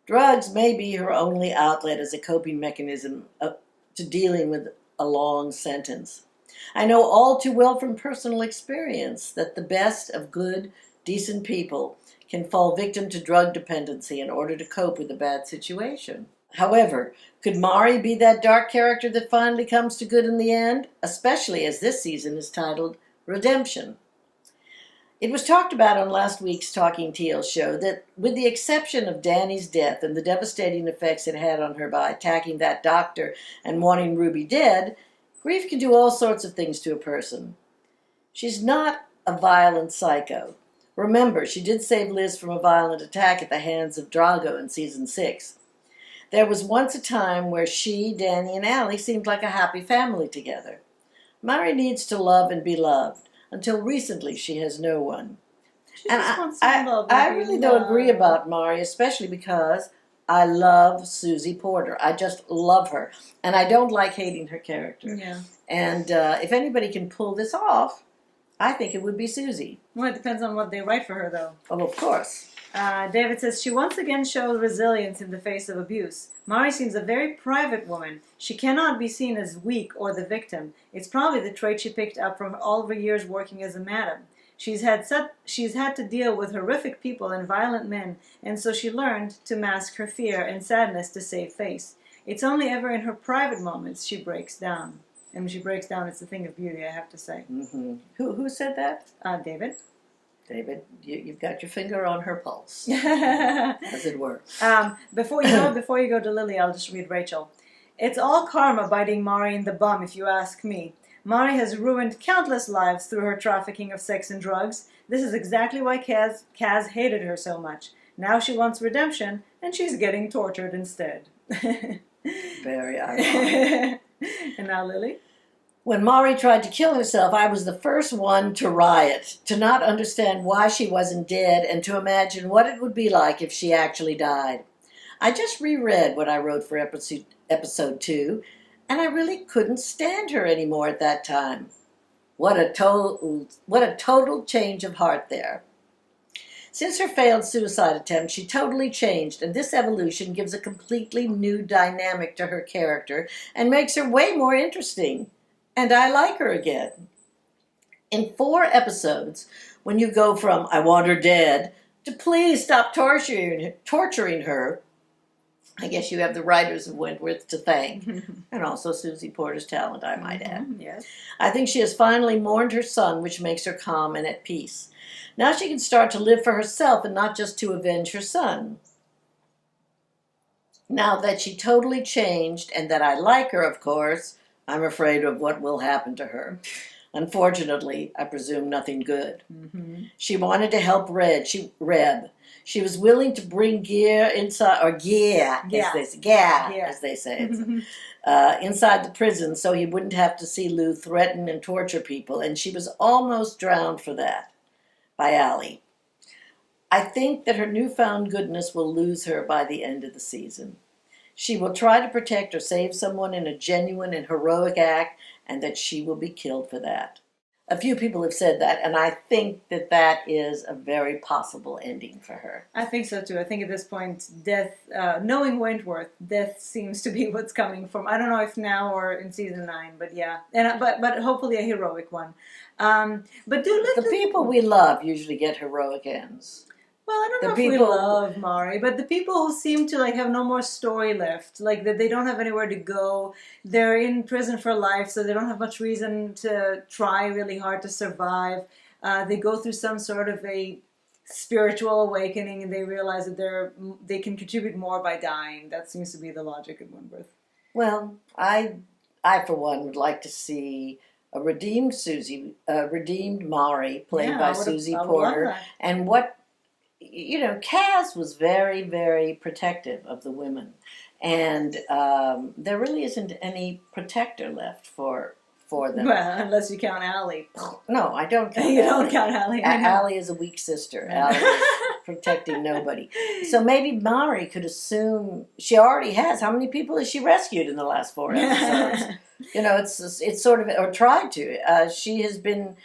Drugs may be her only outlet as a coping mechanism to dealing with a long sentence. I know all too well from personal experience that the best of good, decent people can fall victim to drug dependency in order to cope with a bad situation. However, could Mari be that dark character that finally comes to good in the end, especially as this season is titled Redemption? It was talked about on last week's Talking Teal show that, with the exception of Danny's death and the devastating effects it had on her by attacking that doctor and wanting Ruby dead, grief can do all sorts of things to a person. She's not a violent psycho. Remember, she did save Liz from a violent attack at the hands of Drago in Season 6. There was once a time where she, Danny, and Allie seemed like a happy family together. Mari needs to love and be loved. Until recently, she has no one. And I really don't agree about Mari, especially because I love Susie Porter. I just love her. And I don't like hating her character. Yeah. And if anybody can pull this off, I think it would be Susie. Well, it depends on what they write for her, though. Oh, of course. David says, she once again shows resilience in the face of abuse. Mari seems a very private woman. She cannot be seen as weak or the victim. It's probably the trait she picked up from all of her years working as a madam. She's had to deal with horrific people and violent men, and so she learned to mask her fear and sadness to save face. It's only ever in her private moments she breaks down. And when she breaks down, it's a thing of beauty, I have to say. Mm-hmm. Who said that? David. David, you've got your finger on her pulse, as it were. Before you go to Lily, I'll just read Rachel. It's all karma biting Mari in the bum, if you ask me. Mari has ruined countless lives through her trafficking of sex and drugs. This is exactly why Kaz hated her so much. Now she wants redemption, and she's getting tortured instead. Very ironic. And now Lily? When Mari tried to kill herself, I was the first one to riot, to not understand why she wasn't dead, and to imagine what it would be like if she actually died. I just reread what I wrote for episode 2, and I really couldn't stand her anymore at that time. What a total change of heart there. Since her failed suicide attempt, she totally changed, and this evolution gives a completely new dynamic to her character and makes her way more interesting. And I like her again. In 4 episodes, when you go from "I want her dead" to "please stop torturing her," I guess you have the writers of Wentworth to thank, and also Susie Porter's talent, I might add. Yes. I think she has finally mourned her son, which makes her calm and at peace. Now she can start to live for herself and not just to avenge her son. Now that she totally changed, and that I like her, of course, I'm afraid of what will happen to her. Unfortunately, I presume nothing good. Mm-hmm. She wanted to help Reb. She was willing to bring gear inside, or as they say, inside the prison so he wouldn't have to see Lou threaten and torture people, and she was almost drowned for that by Allie. I think that her newfound goodness will lose her by the end of the season. She will try to protect or save someone in a genuine and heroic act, and that she will be killed for that. A few people have said that, and I think that that is a very possible ending for her. I think so too. I think at this point, death, knowing Wentworth, death seems to be what's coming from. I don't know if now or in season 9, but yeah, but hopefully a heroic one. But The people we love usually get heroic ends. Well, I don't know if we love Mari, but the people who seem to have no more story left, like that they don't have anywhere to go, they're in prison for life, so they don't have much reason to try really hard to survive. They go through some sort of a spiritual awakening, and they realize that they can contribute more by dying. That seems to be the logic of Wentworth. Well, I for one would like to see a redeemed Mari played by Susie Porter, and what. Kaz was very, very protective of the women, and there really isn't any protector left for them. Well, unless you count Allie. No, I don't count You Allie. don't count Allie. Allie is a weak sister. Allie is protecting nobody. So maybe Mari could assume she already has. How many people has she rescued in the last 4 episodes? It's sort of, or tried to. She has been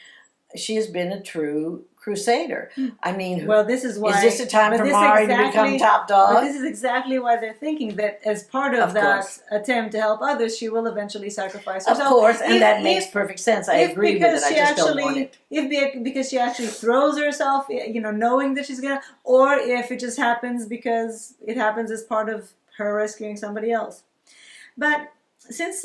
a true crusader. I mean, well, this is why. Is this a time for Mari to become top dog? But this is exactly why they're thinking that as part of that attempt to help others, she will eventually sacrifice herself. Of course, and that makes perfect sense. I agree with it. I just don't want it. Because she actually throws herself, knowing that she's gonna, or if it just happens because it happens as part of her rescuing somebody else. But since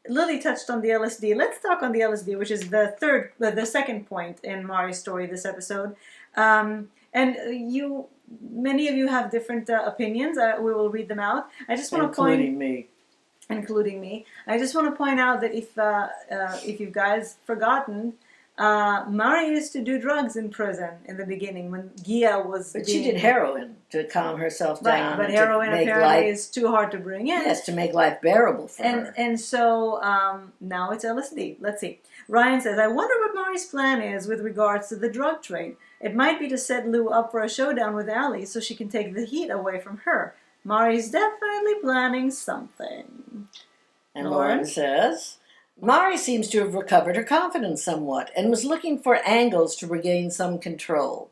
Lily touched on the LSD. Let's talk on the LSD, which is the second point in Mari's story this episode. And many of you have different opinions. We will read them out. I just want to point, including me. I just want to point out that if you guys forgotten, Mari used to do drugs in prison in the beginning when Gia was. But she did heroin to calm herself down. Right, but heroin apparently is too hard to bring in. Yes, to make life bearable for her. And so now it's LSD. Let's see. Ryan says, I wonder what Mari's plan is with regards to the drug trade. It might be to set Lou up for a showdown with Allie so she can take the heat away from her. Mari's definitely planning something. And Lauren says, Mari seems to have recovered her confidence somewhat and was looking for angles to regain some control.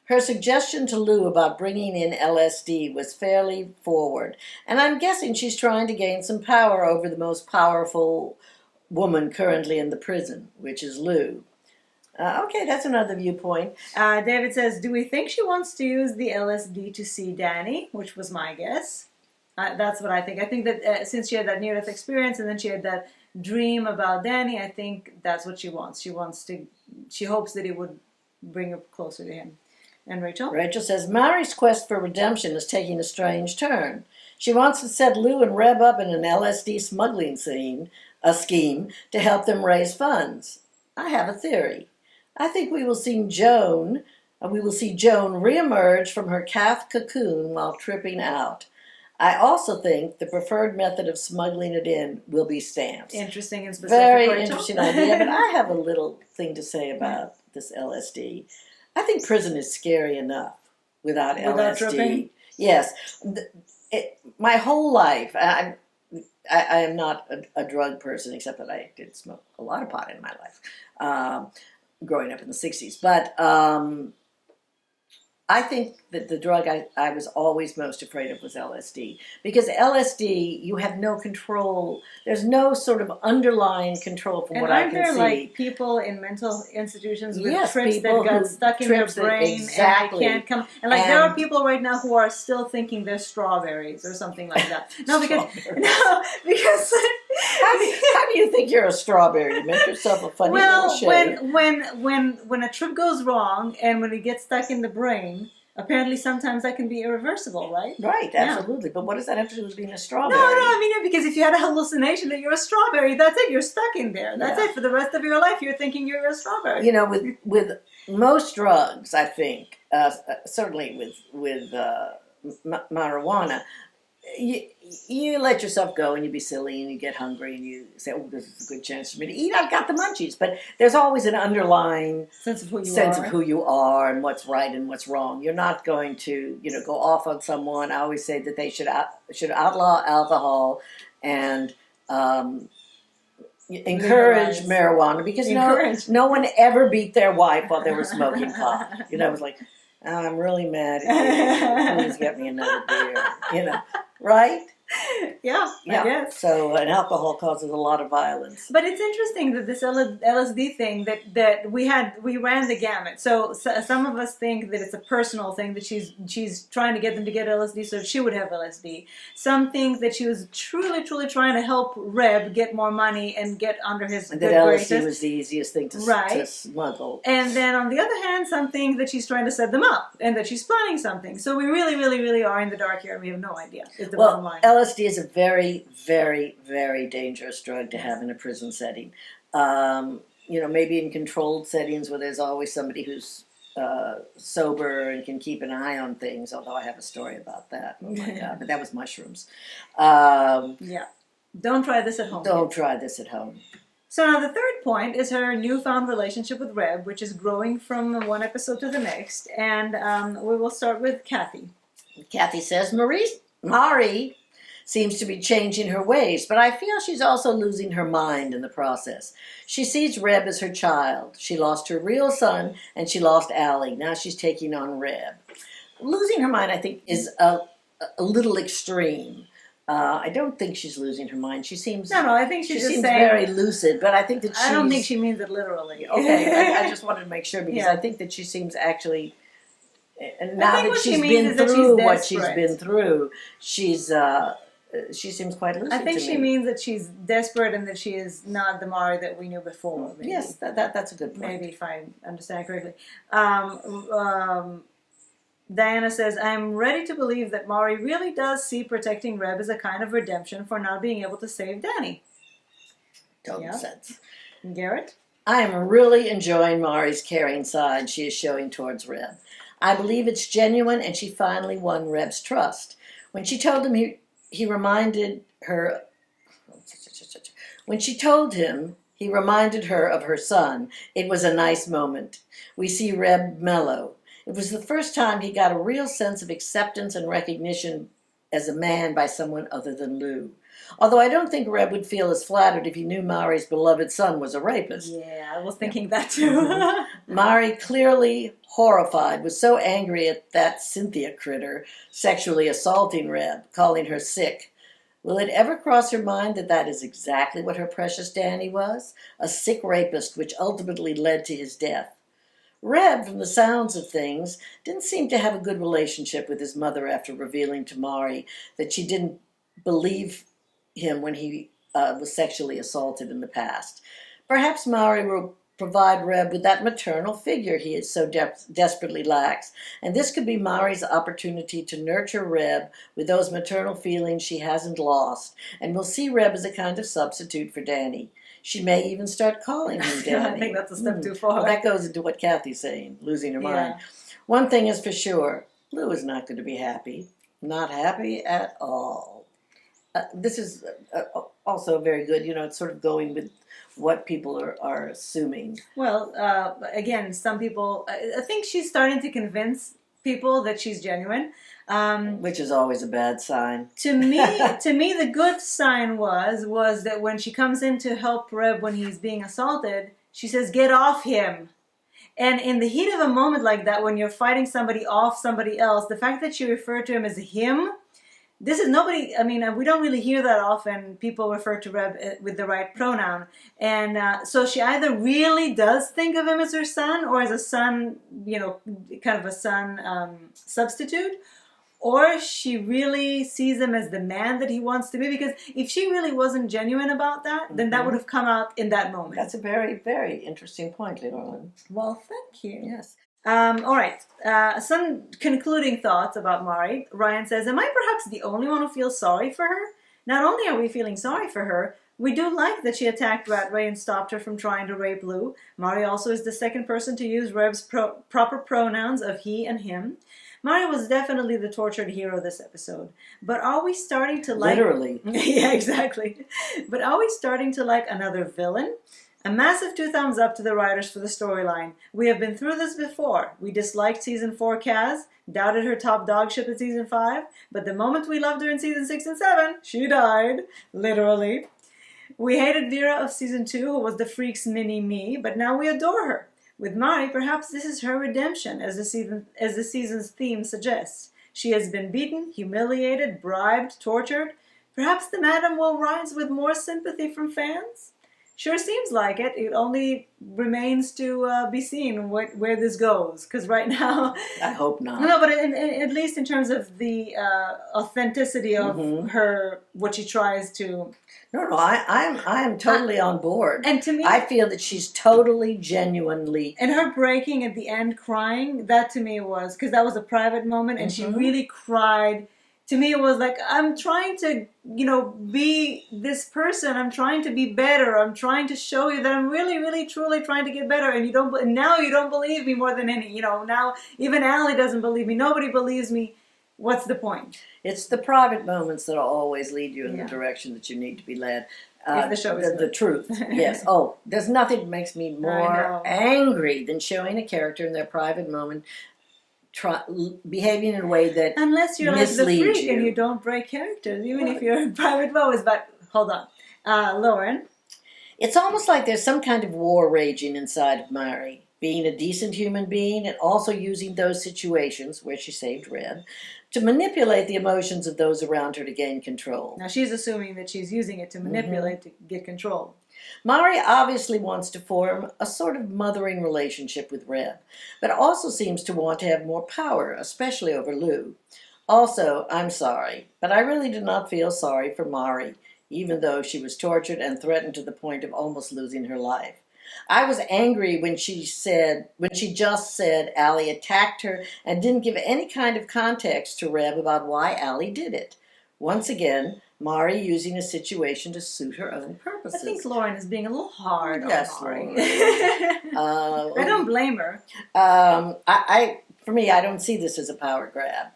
Her suggestion to Lou about bringing in LSD was fairly forward, and I'm guessing she's trying to gain some power over the most powerful woman currently in the prison, which is Lou. Okay, that's another viewpoint. David says, do we think she wants to use the LSD to see Danny? Which was my guess. That's what I think. I think that since she had that near-death experience and then she had that dream about Danny, I think that's what she wants. She hopes that it would bring her closer to him. And Rachel? Rachel says, Mari's quest for redemption is taking a strange turn. She wants to set Lou and Reb up in an LSD smuggling scheme to help them raise funds. I have a theory. I think we will see Joan reemerge from her calf cocoon while tripping out. I also think the preferred method of smuggling it in will be stamps. Interesting and specific. Very Rachel. interesting idea, but I have a little thing to say about this LSD. I think prison is scary enough without LSD. Tripping? Yes. My whole life, I am not a drug person, except that I did smoke a lot of pot in my life, growing up in the 60s. But I think that the drug I was always most afraid of was LSD. Because LSD, you have no control. There's no sort of underlying control from what I can see. And aren't there like people in mental institutions with Yes, trips that people got who stuck in their trips that- brain exactly. and they can't come? And like there are people right now who are still thinking they're strawberries or something like that. No, because How do you think you're a strawberry? You make yourself a funny little shade. when a trip goes wrong and when it gets stuck in the brain, apparently sometimes that can be irreversible, right? Right, absolutely. Yeah. But what does that have to do with being a strawberry? No, I mean, because if you had a hallucination that you're a strawberry, that's it. You're stuck in there. That's it. For the rest of your life, you're thinking you're a strawberry. You know, with most drugs, I think, certainly with marijuana, you let yourself go and you be silly and you get hungry and you say, oh, this is a good chance for me to eat. I've got the munchies. But there's always an underlying sense of who you are and what's right and what's wrong. You're not going to, go off on someone. I always say that they should outlaw alcohol and encourage marijuana because no one ever beat their wife while they were smoking pot. It was like, oh, I'm really mad at you. Please get me another beer. Right? Yeah, I guess. So, and alcohol causes a lot of violence. But it's interesting that this LSD thing that we ran the gamut. So some of us think that it's a personal thing that she's trying to get them to get LSD so she would have LSD. Some think that she was truly trying to help Reb get more money and get under his good graces. That LSD was the easiest thing to smuggle. And then on the other hand, some think that she's trying to set them up and that she's planning something. So we really are in the dark here and we have no idea. Is the bottom line. LSD is a very, very, very dangerous drug to have in a prison setting. Maybe in controlled settings where there's always somebody who's sober and can keep an eye on things, although I have a story about that. Oh my God, but that was mushrooms. Don't try this at home. Don't try this at home. So now the third point is her newfound relationship with Reb, which is growing from one episode to the next. And we will start with Kathy. Kathy says, Mari seems to be changing her ways, but I feel she's also losing her mind in the process. She sees Reb as her child. She lost her real son, and she lost Allie. Now she's taking on Reb. Losing her mind, I think, is a little extreme. I don't think she's losing her mind. She seems I think she seems very lucid, but I think that I don't think she means it literally. Okay, I just wanted to make sure because I think that she seems actually. And now that she's been through what she's been through, she seems quite lucid. I think she means that she's desperate and that she is not the Mari that we knew before. Maybe. Yes, that's a good point. Maybe if I understand correctly. Diana says, I'm ready to believe that Mari really does see protecting Reb as a kind of redemption for not being able to save Danny. Total sense. Garrett? I am really enjoying Mari's caring side she is showing towards Reb. I believe it's genuine and she finally won Reb's trust. When she told him he reminded her of her son. It was a nice moment. We see Reb mellow. It was the first time he got a real sense of acceptance and recognition as a man by someone other than Lou. Although I don't think Reb would feel as flattered if he knew Mari's beloved son was a rapist. Yeah, I was thinking that too. Mari, clearly horrified, was so angry at that Cynthia critter sexually assaulting Reb, calling her sick, Will it ever cross her mind that that is exactly what her precious Danny was? A sick rapist which ultimately led to his death. Reb, from the sounds of things, didn't seem to have a good relationship with his mother after revealing to Mari that she didn't believe him when he was sexually assaulted in the past. Perhaps Mari will provide Reb with that maternal figure he so desperately lacks, and this could be Mari's opportunity to nurture Reb with those maternal feelings she hasn't lost, and we'll see Reb as a kind of substitute for Danny. She may even start calling him Danny. I think that's a step too far. Well, that goes into what Kathy's saying, losing her mind. Yeah. One thing is for sure, Lou is not going to be happy. Not happy at all. This is also very good, it's sort of going with what people are assuming. Well, again, some people, I think she's starting to convince people that she's genuine. Which is always a bad sign. To me, the good sign was that when she comes in to help Reb when he's being assaulted, she says, "Get off him." And in the heat of a moment like that, when you're fighting somebody off somebody else, the fact that she referred to him as him, this is nobody, we don't really hear that often. People refer to Reb with the right pronoun. And so she either really does think of him as her son or as a son, kind of a son substitute, or she really sees him as the man that he wants to be. Because if she really wasn't genuine about that, then that would have come out in that moment. That's a very, very interesting point, Leonard. Well, thank you. Yes. All right. Some concluding thoughts about Mari. Ryan says, "Am I perhaps the only one who feels sorry for her? Not only are we feeling sorry for her, we do like that she attacked Rat Ray and stopped her from trying to rape Lou. Mari also is the second person to use Reb's proper pronouns of he and him. Mari was definitely the tortured hero this episode. But are we starting to like..." Literally. Yeah, exactly. But are we starting to like another villain? A massive 2 thumbs up to the writers for the storyline. We have been through this before. We disliked Season 4 Kaz, doubted her top dogship in Season 5, but the moment we loved her in Season 6 and 7, she died. Literally. We hated Vera of Season 2, who was the freak's mini-me, but now we adore her. With Mari, perhaps this is her redemption, as the season's theme suggests. She has been beaten, humiliated, bribed, tortured. Perhaps the madam will rise with more sympathy from fans? Sure seems like it. It only remains to be seen where this goes. Because right now... I hope not. No, but at least in terms of the authenticity of her, what she tries to... No, I'm totally on board. And to me... I feel that she's totally, genuinely... And her breaking at the end, crying, that to me was... Because that was a private moment, and she really cried. To me, it was like, I'm trying to, be this person. I'm trying to be better. I'm trying to show you that I'm really, really, truly trying to get better. And now you don't believe me more than any. Now even Allie doesn't believe me. Nobody believes me. What's the point? It's the private moments that'll always lead you in the direction that you need to be led. If the show is the truth. Yes. Oh, there's nothing that makes me more angry than showing a character in their private moment behaving in a way that unless you're like the freak you. And you don't break characters, even if you're in private moments. But hold on, Lauren. It's almost like there's some kind of war raging inside of Mari, being a decent human being and also using those situations where she saved Red to manipulate the emotions of those around her to gain control. Now she's assuming that she's using it to manipulate to get control. Mari obviously wants to form a sort of mothering relationship with Reb, but also seems to want to have more power, especially over Lou. Also, I'm sorry, but I really did not feel sorry for Mari, even though she was tortured and threatened to the point of almost losing her life. I was angry when she just said Allie attacked her and didn't give any kind of context to Reb about why Allie did it. Once again, Mari using a situation to suit her own purposes. I think Lauren is being a little hard on Mari. I don't blame her. For me, I don't see this as a power grab.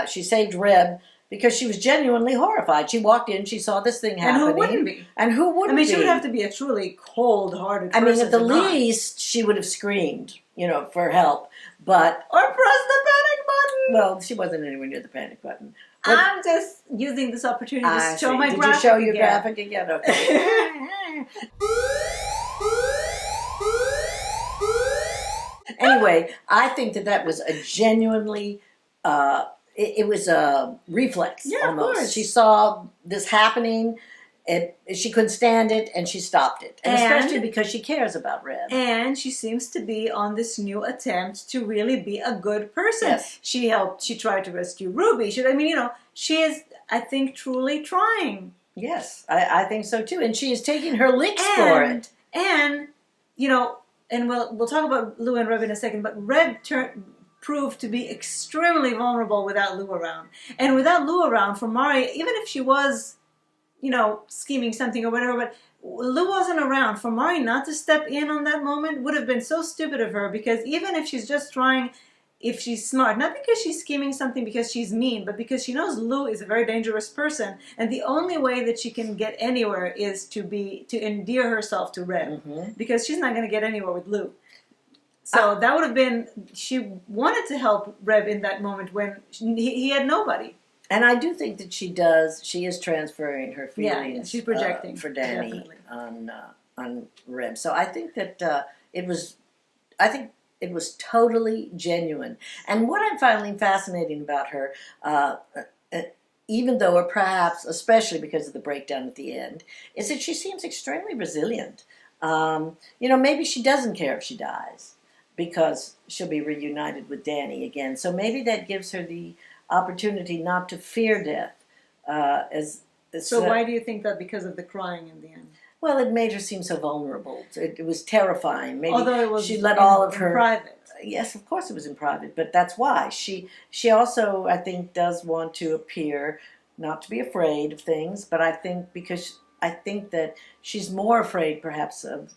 She saved Reb because she was genuinely horrified. She walked in, she saw this thing happening. And who wouldn't be? And who wouldn't be? She would have to be a truly cold-hearted person. At the least, she would have screamed, for help. But or press the panic button. Well, she wasn't anywhere near the panic button. But I'm just using this opportunity to show my graphic again. Did you show your graphic again? Okay. Anyway, I think that was a genuinely it was a reflex. Yeah, almost. of course. She saw this happening. She couldn't stand it, and she stopped it. And especially because she cares about Reb. And she seems to be on this new attempt to really be a good person. Yes. She tried to rescue Ruby. She is, I think, truly trying. Yes, I think so too. And she is taking her licks for it. And, and we'll talk about Lou and Reb in a second, but Reb proved to be extremely vulnerable without Lou around. And without Lou around, for Mari, even if she was, scheming something or whatever, but Lou wasn't around. For Mari not to step in on that moment would have been so stupid of her, because even if she's just trying, if she's smart, not because she's scheming something because she's mean, but because she knows Lou is a very dangerous person, and the only way that she can get anywhere is to endear herself to Reb, because she's not going to get anywhere with Lou. So that would have been, she wanted to help Reb in that moment when he had nobody. And I do think that she is transferring her feelings she's projecting for Danny definitely. on Reb. So I think that it was totally genuine. And what I'm finding fascinating about her, even though, or perhaps especially because of the breakdown at the end, is that she seems extremely resilient. Maybe she doesn't care if she dies, because she'll be reunited with Danny again. So maybe that gives her the opportunity not to fear death. So why do you think that? Because of the crying in the end? Well, it made her seem so vulnerable. It was terrifying. Maybe although it was she let all of her in private. Yes, of course it was in private, but that's why she also, I think, does want to appear not to be afraid of things. But I think that she's more afraid, perhaps, of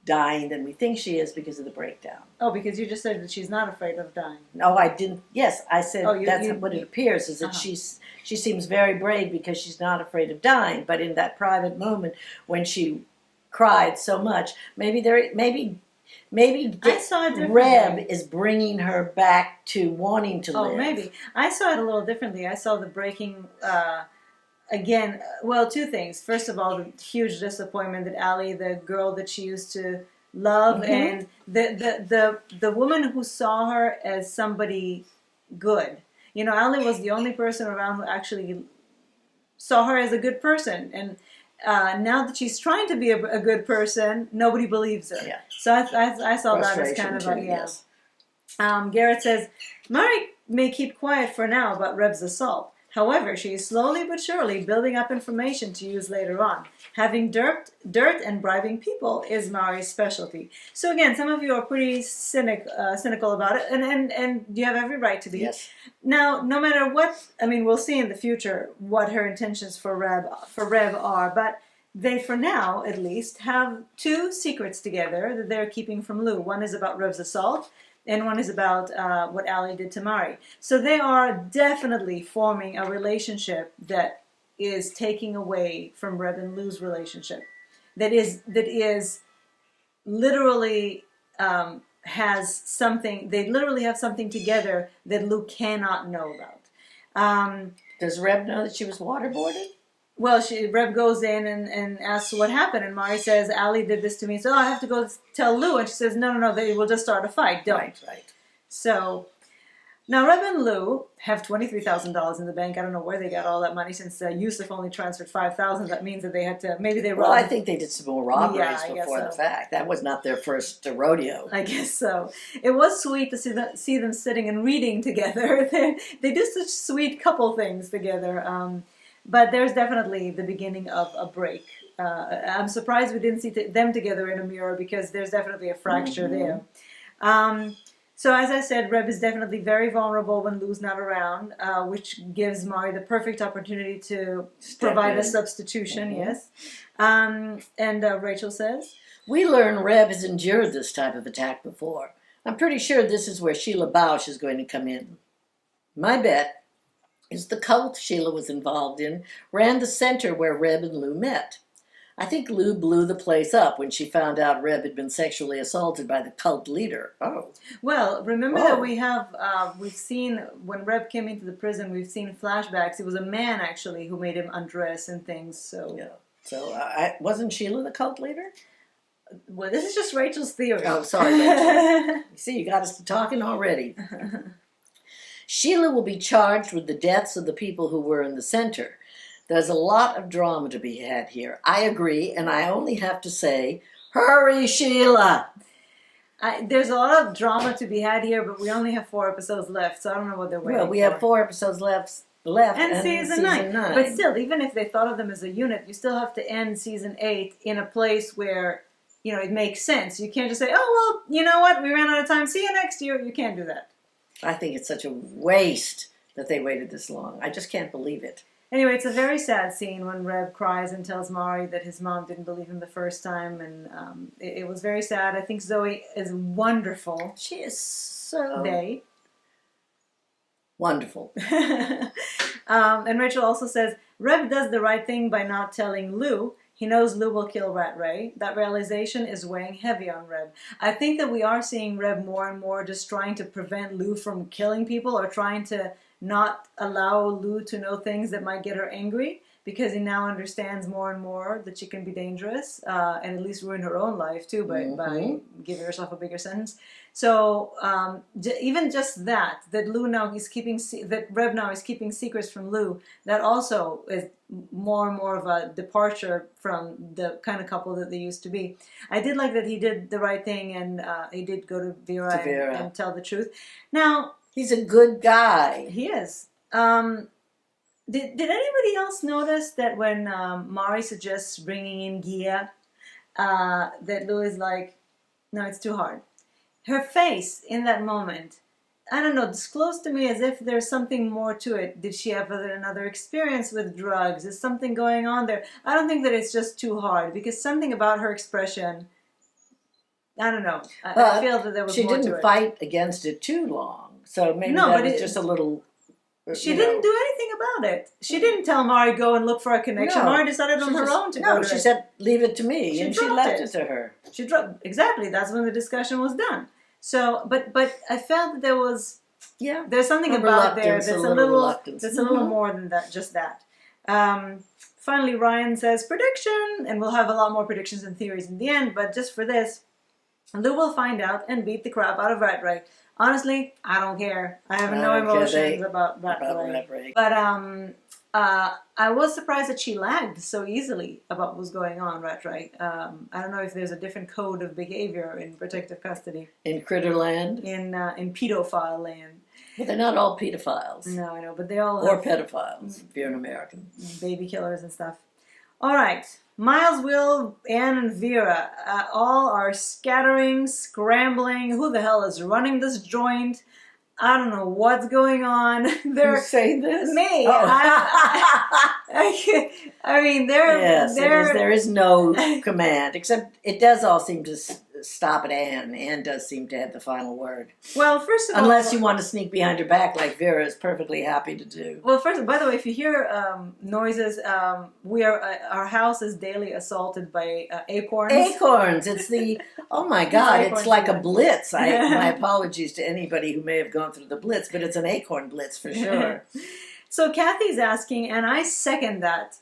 dying than we think she is because of the breakdown. Oh, because you just said that she's not afraid of dying. No, I didn't. Yes, I said that's what it appears, is that she seems very brave because she's not afraid of dying. But in that private moment when she cried so much, maybe I saw it differently. Reb is bringing her back to wanting to live. Oh, maybe. I saw it a little differently. I saw the breaking... Again, well, two things. First of all, the huge disappointment that Allie, the girl that she used to love, and the woman who saw her as somebody good. Allie was the only person around who actually saw her as a good person. And now that she's trying to be a good person, nobody believes her. Yeah. So I saw that as kind of too, yes. Garrett says, Mari may keep quiet for now about Reb's assault. However, she is slowly but surely building up information to use later on. Having dirt and bribing people is Mari's specialty. So again, some of you are pretty cynical about it, and you have every right to be. Yes. Now, no matter what, we'll see in the future what her intentions for Rev are, but they, for now at least, have two secrets together that they're keeping from Lou. One is about Rev's assault, and one is about what Allie did to Mari. So they are definitely forming a relationship that is taking away from Reb and Lou's relationship. That is literally has something. They literally have something together that Lou cannot know about. Does Reb know that she was waterboarded? Well, Reb goes in and asks what happened, and Mari says, Allie did this to me, so I have to go tell Lou. And she says, no, they will just start a fight. Don't. Right. So, now Reb and Lou have $23,000 in the bank. I don't know where they got all that money, since Yusuf only transferred $5,000. That means that they had to, maybe they robbed. Well, I think they did some more robberies before the so. fact. That was not their first rodeo. I guess so. It was sweet to see them sitting and reading together. They do such sweet couple things together. But there's definitely the beginning of a break. I'm surprised we didn't see them together in a mirror, because there's definitely a fracture there. So as I said, Reb is definitely very vulnerable when Lou's not around, which gives Mari the perfect opportunity to provide a substitution, yes. And Rachel says? We learn Reb has endured this type of attack before. I'm pretty sure this is where Sheila Bausch is going to come in. My bet is the cult Sheila was involved in ran the center where Reb and Lou met. I think Lou blew the place up when she found out Reb had been sexually assaulted by the cult leader. Oh. Well, remember that we've seen, when Reb came into the prison, we've seen flashbacks. It was a man, actually, who made him undress and things, so... Yeah. So, wasn't Sheila the cult leader? Well, this is just Rachel's theory. Oh, sorry, Rachel. You see, you got us talking already. Sheila will be charged with the deaths of the people who were in the center. There's a lot of drama to be had here. I agree, and I only have to say, hurry, Sheila! There's a lot of drama to be had here, but we only have 4 episodes left, so I don't know what they're waiting for. Well, we have 4 episodes left and season 9. But still, even if they thought of them as a unit, you still have to end season 8 in a place where, it makes sense. You can't just say, oh, well, you know what, we ran out of time, see you next year. You can't do that. I think it's such a waste that they waited this long. I just can't believe it. Anyway, it's a very sad scene when Reb cries and tells Mari that his mom didn't believe him the first time, and it was very sad. I think Zoe is wonderful. She is so... They. Wonderful. And Rachel also says, Reb does the right thing by not telling Lou. He knows Lou will kill Rat Ray. That realization is weighing heavy on Reb. I think that we are seeing Reb more and more just trying to prevent Lou from killing people, or trying to not allow Lou to know things that might get her angry, because he now understands more and more that she can be dangerous, and at least ruin her own life too by giving herself a bigger sentence. So even just that Lou now is keeping that Reb now is keeping secrets from Lou, that also is more and more of a departure from the kind of couple that they used to be. I did like that he did the right thing, and he did go to Vera. And tell the truth. Now, he's a good guy. He is. Did anybody else notice that when Mari suggests bringing in Gia, that Lou is like, no, it's too hard. Her face in that moment, I don't know, disclosed to me as if there's something more to it. Did she have another experience with drugs? Is something going on there? I don't think that it's just too hard, because something about her expression, I don't know. I feel that there was more to it. She didn't fight against it too long, so maybe that was just a little... She didn't do anything about it. She didn't tell Mari, go and look for a connection. No, Mari decided on her own to go to it. No, she said, leave it to me, and she left it to her. She dropped, exactly, that's when the discussion was done. So, but I felt that there was, there's something about there that's a little more than that, just that. Finally, Ryan says, prediction, and we'll have a lot more predictions and theories in the end, but just for this, Lou will find out and beat the crap out of Rat Ray. Honestly, I don't care. I have no emotions about Rat Ray. But I was surprised that she lagged so easily about what was going on, Rat Ray. I don't know if there's a different code of behavior in protective custody. In Critterland? In pedophile land. But they're not all pedophiles. No, I know, but they all or pedophiles, if you're an American. Baby killers and stuff. All right. Miles, Will, Anne, and Vera all are scattering, scrambling. Who the hell is running this joint? I don't know what's going on. Who's saying this? Me. Oh. I mean, there is no command, except it does all seem to stop at Anne. Anne does seem to have the final word. Well, first of all... Unless you want to sneak behind her back like Vera is perfectly happy to do. Well, first, by the way, if you hear noises, our house is daily assaulted by acorns. Acorns! It's the... Oh my God, it's like a blitz. My apologies to anybody who may have gone through the blitz, but it's an acorn blitz for sure. So Kathy's asking, and I second that,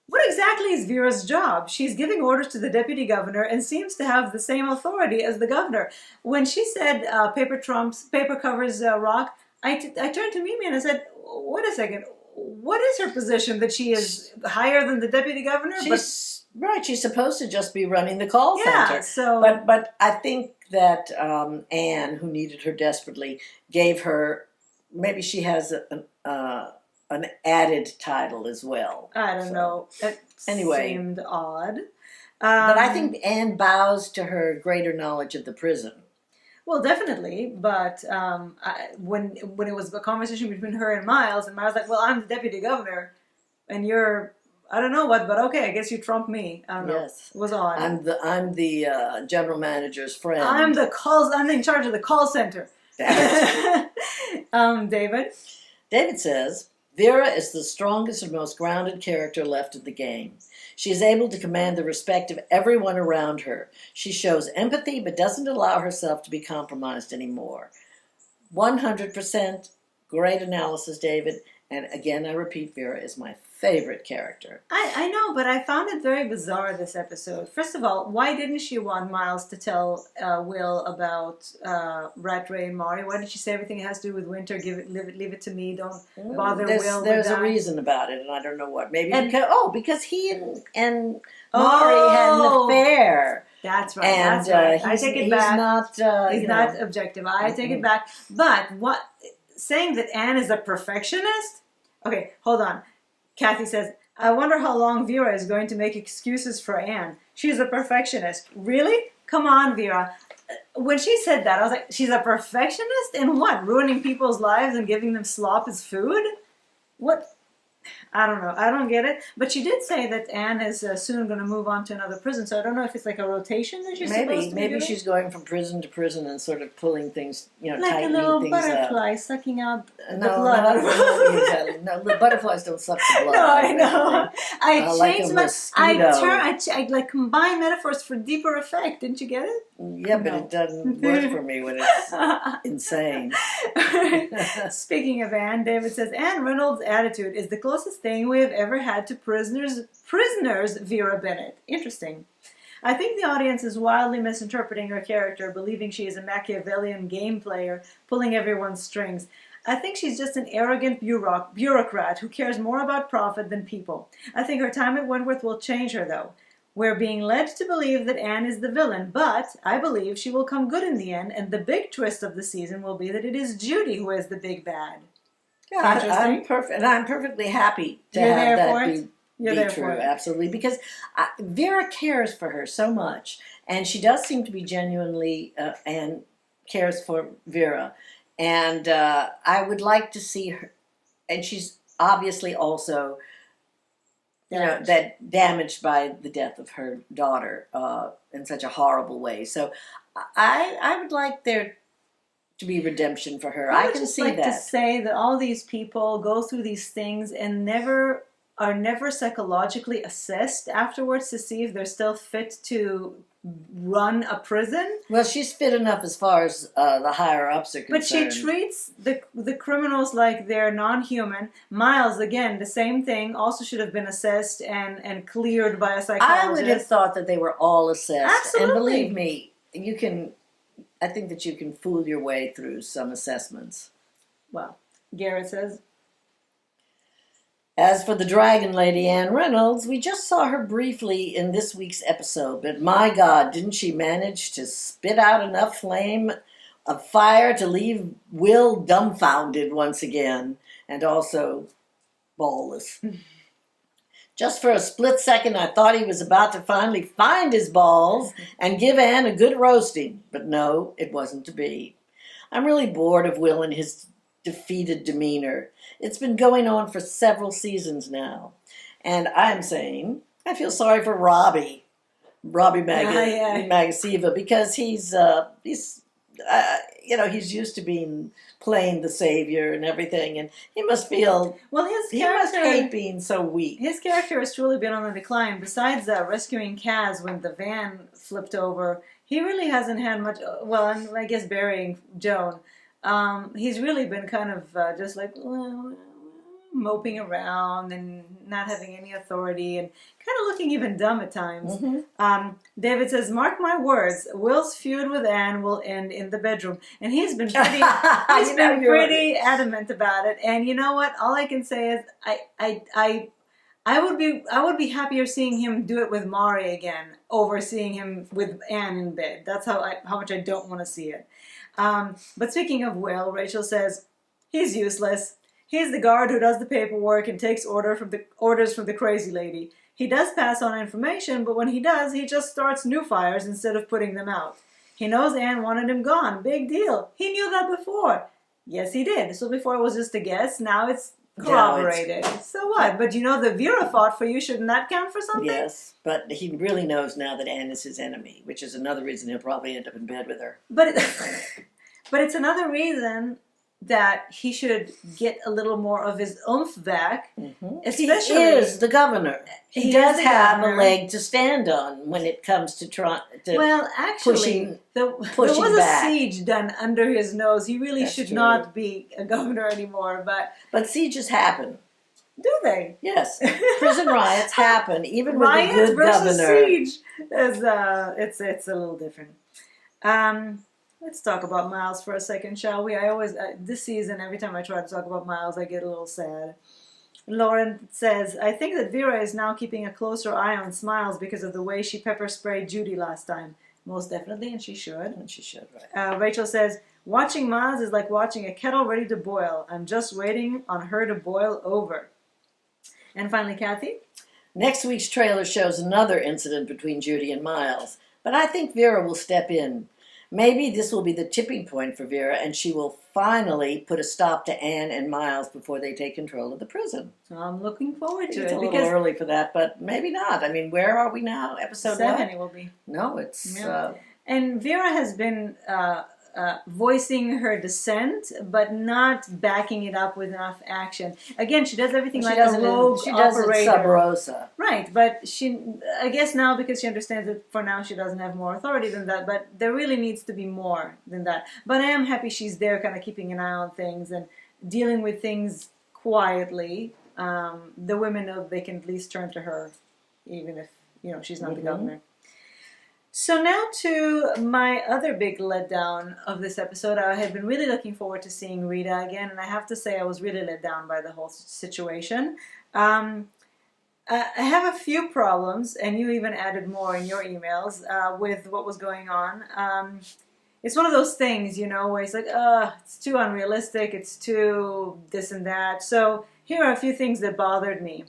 what exactly is Vera's job? She's giving orders to the deputy governor and seems to have the same authority as the governor. When she said paper covers rock, I turned to Mimi and I said, wait a second, what is her position? That she is higher than the deputy governor? Right, she's supposed to just be running the call center. So, but I think that Anne, who needed her desperately, gave her, maybe she has an added title as well. I don't know. It seemed odd. But I think Anne bows to her greater knowledge of the prison. Well, definitely. But when it was a conversation between her and Miles like, well, I'm the deputy governor, and you're, I don't know what, but okay, I guess you trump me. I don't know. Yes. It was odd. I'm the general manager's friend. I'm in charge of the call center. David? David says, Vera is the strongest and most grounded character left in the game. She is able to command the respect of everyone around her. She shows empathy but doesn't allow herself to be compromised anymore. 100% Great analysis, David. And again, I repeat, Vera is my favorite character. I know, but I found it very bizarre this episode. First of all, why didn't she want Miles to tell Will about Rattray and Maury? Why did she say everything has to do with Winter? Leave it to me. Don't bother Will. There's a reason about it, and I don't know what. Maybe because he and Maury had an affair. That's right. And that's right. I take it back. He's not objective. I take it back. But saying that Anne is a perfectionist? Okay, hold on. Kathy says, I wonder how long Vera is going to make excuses for Anne. She's a perfectionist. Really? Come on, Vera. When she said that, I was like, she's a perfectionist in what? Ruining people's lives and giving them slop as food? What? I don't know. I don't get it. But she did say that Anne is soon going to move on to another prison. So I don't know if it's like a rotation that she's supposed to be Maybe doing. She's going from prison to prison and sort of pulling things, like tightening a little things butterfly up. sucking out the No, blood. exactly. No, the butterflies don't suck the blood. No, I know. I changed like I like combine metaphors for deeper effect. Didn't you get it? Yeah, but it doesn't work for me when it's insane. Speaking of Anne, David says, Anne Reynolds' attitude is the closest thing we have ever had to prisoners Vera Bennett. Interesting. I think the audience is wildly misinterpreting her character, believing she is a Machiavellian game player, pulling everyone's strings. I think she's just an arrogant bureaucrat who cares more about profit than people. I think her time at Wentworth will change her, though. We're being led to believe that Anne is the villain, but I believe she will come good in the end, and the big twist of the season will be that it is Judy who is the big bad. Yeah, I'm perfectly happy to have that be true, absolutely, because Vera cares for her so much, and she does seem to be genuinely and cares for Vera, and I would like to see her, and she's obviously also damaged by the death of her daughter in such a horrible way. So I would like there to be redemption for her. I can see that. I would just like to say that all these people go through these things and are never psychologically assessed afterwards to see if they're still fit to run a prison. Well, she's fit enough as far as the higher ups are concerned. But she treats the criminals like they're non-human. Miles, again, the same thing, also should have been assessed and cleared by a psychologist. I would have thought that they were all assessed. Absolutely. And believe me, I think that you can fool your way through some assessments. Well, Garrett says, as for the Dragon Lady Anne Reynolds, we just saw her briefly in this week's episode, but my God, didn't she manage to spit out enough flame of fire to leave Will dumbfounded once again, and also ballless. Just for a split second, I thought he was about to finally find his balls and give Anne a good roasting, but no, it wasn't to be. I'm really bored of Will and his defeated demeanor. It's been going on for several seasons now. And I'm saying, I feel sorry for Robbie Magasiva, because he's used to being playing the savior and everything, and he must feel, he must hate being so weak. His character has truly been on the decline. Besides rescuing Kaz when the van flipped over, he really hasn't had much, and I guess burying Joan. He's really been kind of just like moping around and not having any authority and kind of looking even dumb at times. Mm-hmm. David says, mark my words, Will's feud with Anne will end in the bedroom. And he's been pretty, adamant about it. And you know what? All I can say is I would be happier seeing him do it with Maury again over seeing him with Anne in bed. That's how much I don't want to see it. But speaking of Will, Rachel says, he's useless. He's the guard who does the paperwork and takes orders from the crazy lady. He does pass on information, but when he does, he just starts new fires instead of putting them out. He knows Anne wanted him gone. Big deal. He knew that before. Yes, he did. So before it was just a guess, now it's corroborated. So what? But the Vera fought for you. Shouldn't that count for something? Yes, but he really knows now that Anne is his enemy, which is another reason he'll probably end up in bed with her. But it's another reason that he should get a little more of his oomph back. Mm-hmm. Especially, he is the governor. He does have governor. a leg to stand on when it comes to well, actually, there was back. a siege done under his nose. He really should true. not be a governor anymore. But sieges happen. Do they? Yes, prison riots happen even Riot with a good versus governor. Siege. It's a little different. Let's talk about Miles for a second, shall we? I always this season, every time I try to talk about Miles, I get a little sad. Lauren says, I think that Vera is now keeping a closer eye on Smiles because of the way she pepper sprayed Judy last time. Most definitely, and she should. And she should, right? Rachel says, watching Miles is like watching a kettle ready to boil. I'm just waiting on her to boil over. And finally, Kathy. Next week's trailer shows another incident between Judy and Miles, but I think Vera will step in. Maybe this will be the tipping point for Vera, and she will finally put a stop to Anne and Miles before they take control of the prison. I'm looking forward to it. It's a little early for that, but maybe not. I mean, where are we now? Episode 7 it will be. No, it's... And Vera has been voicing her dissent, but not backing it up with enough action. Again, she does everything like a rogue She does operator. it sub rosa. Right, but I guess now because she understands that for now she doesn't have more authority than that, but there really needs to be more than that. But I am happy she's there kind of keeping an eye on things and dealing with things quietly. The women know they can at least turn to her, even if she's not the governor. So now to my other big letdown of this episode. I had been really looking forward to seeing Rita again, and I have to say I was really let down by the whole situation. I have a few problems, and you even added more in your emails with what was going on. It's one of those things, where it's like, it's too unrealistic, it's too this and that. So here are a few things that bothered me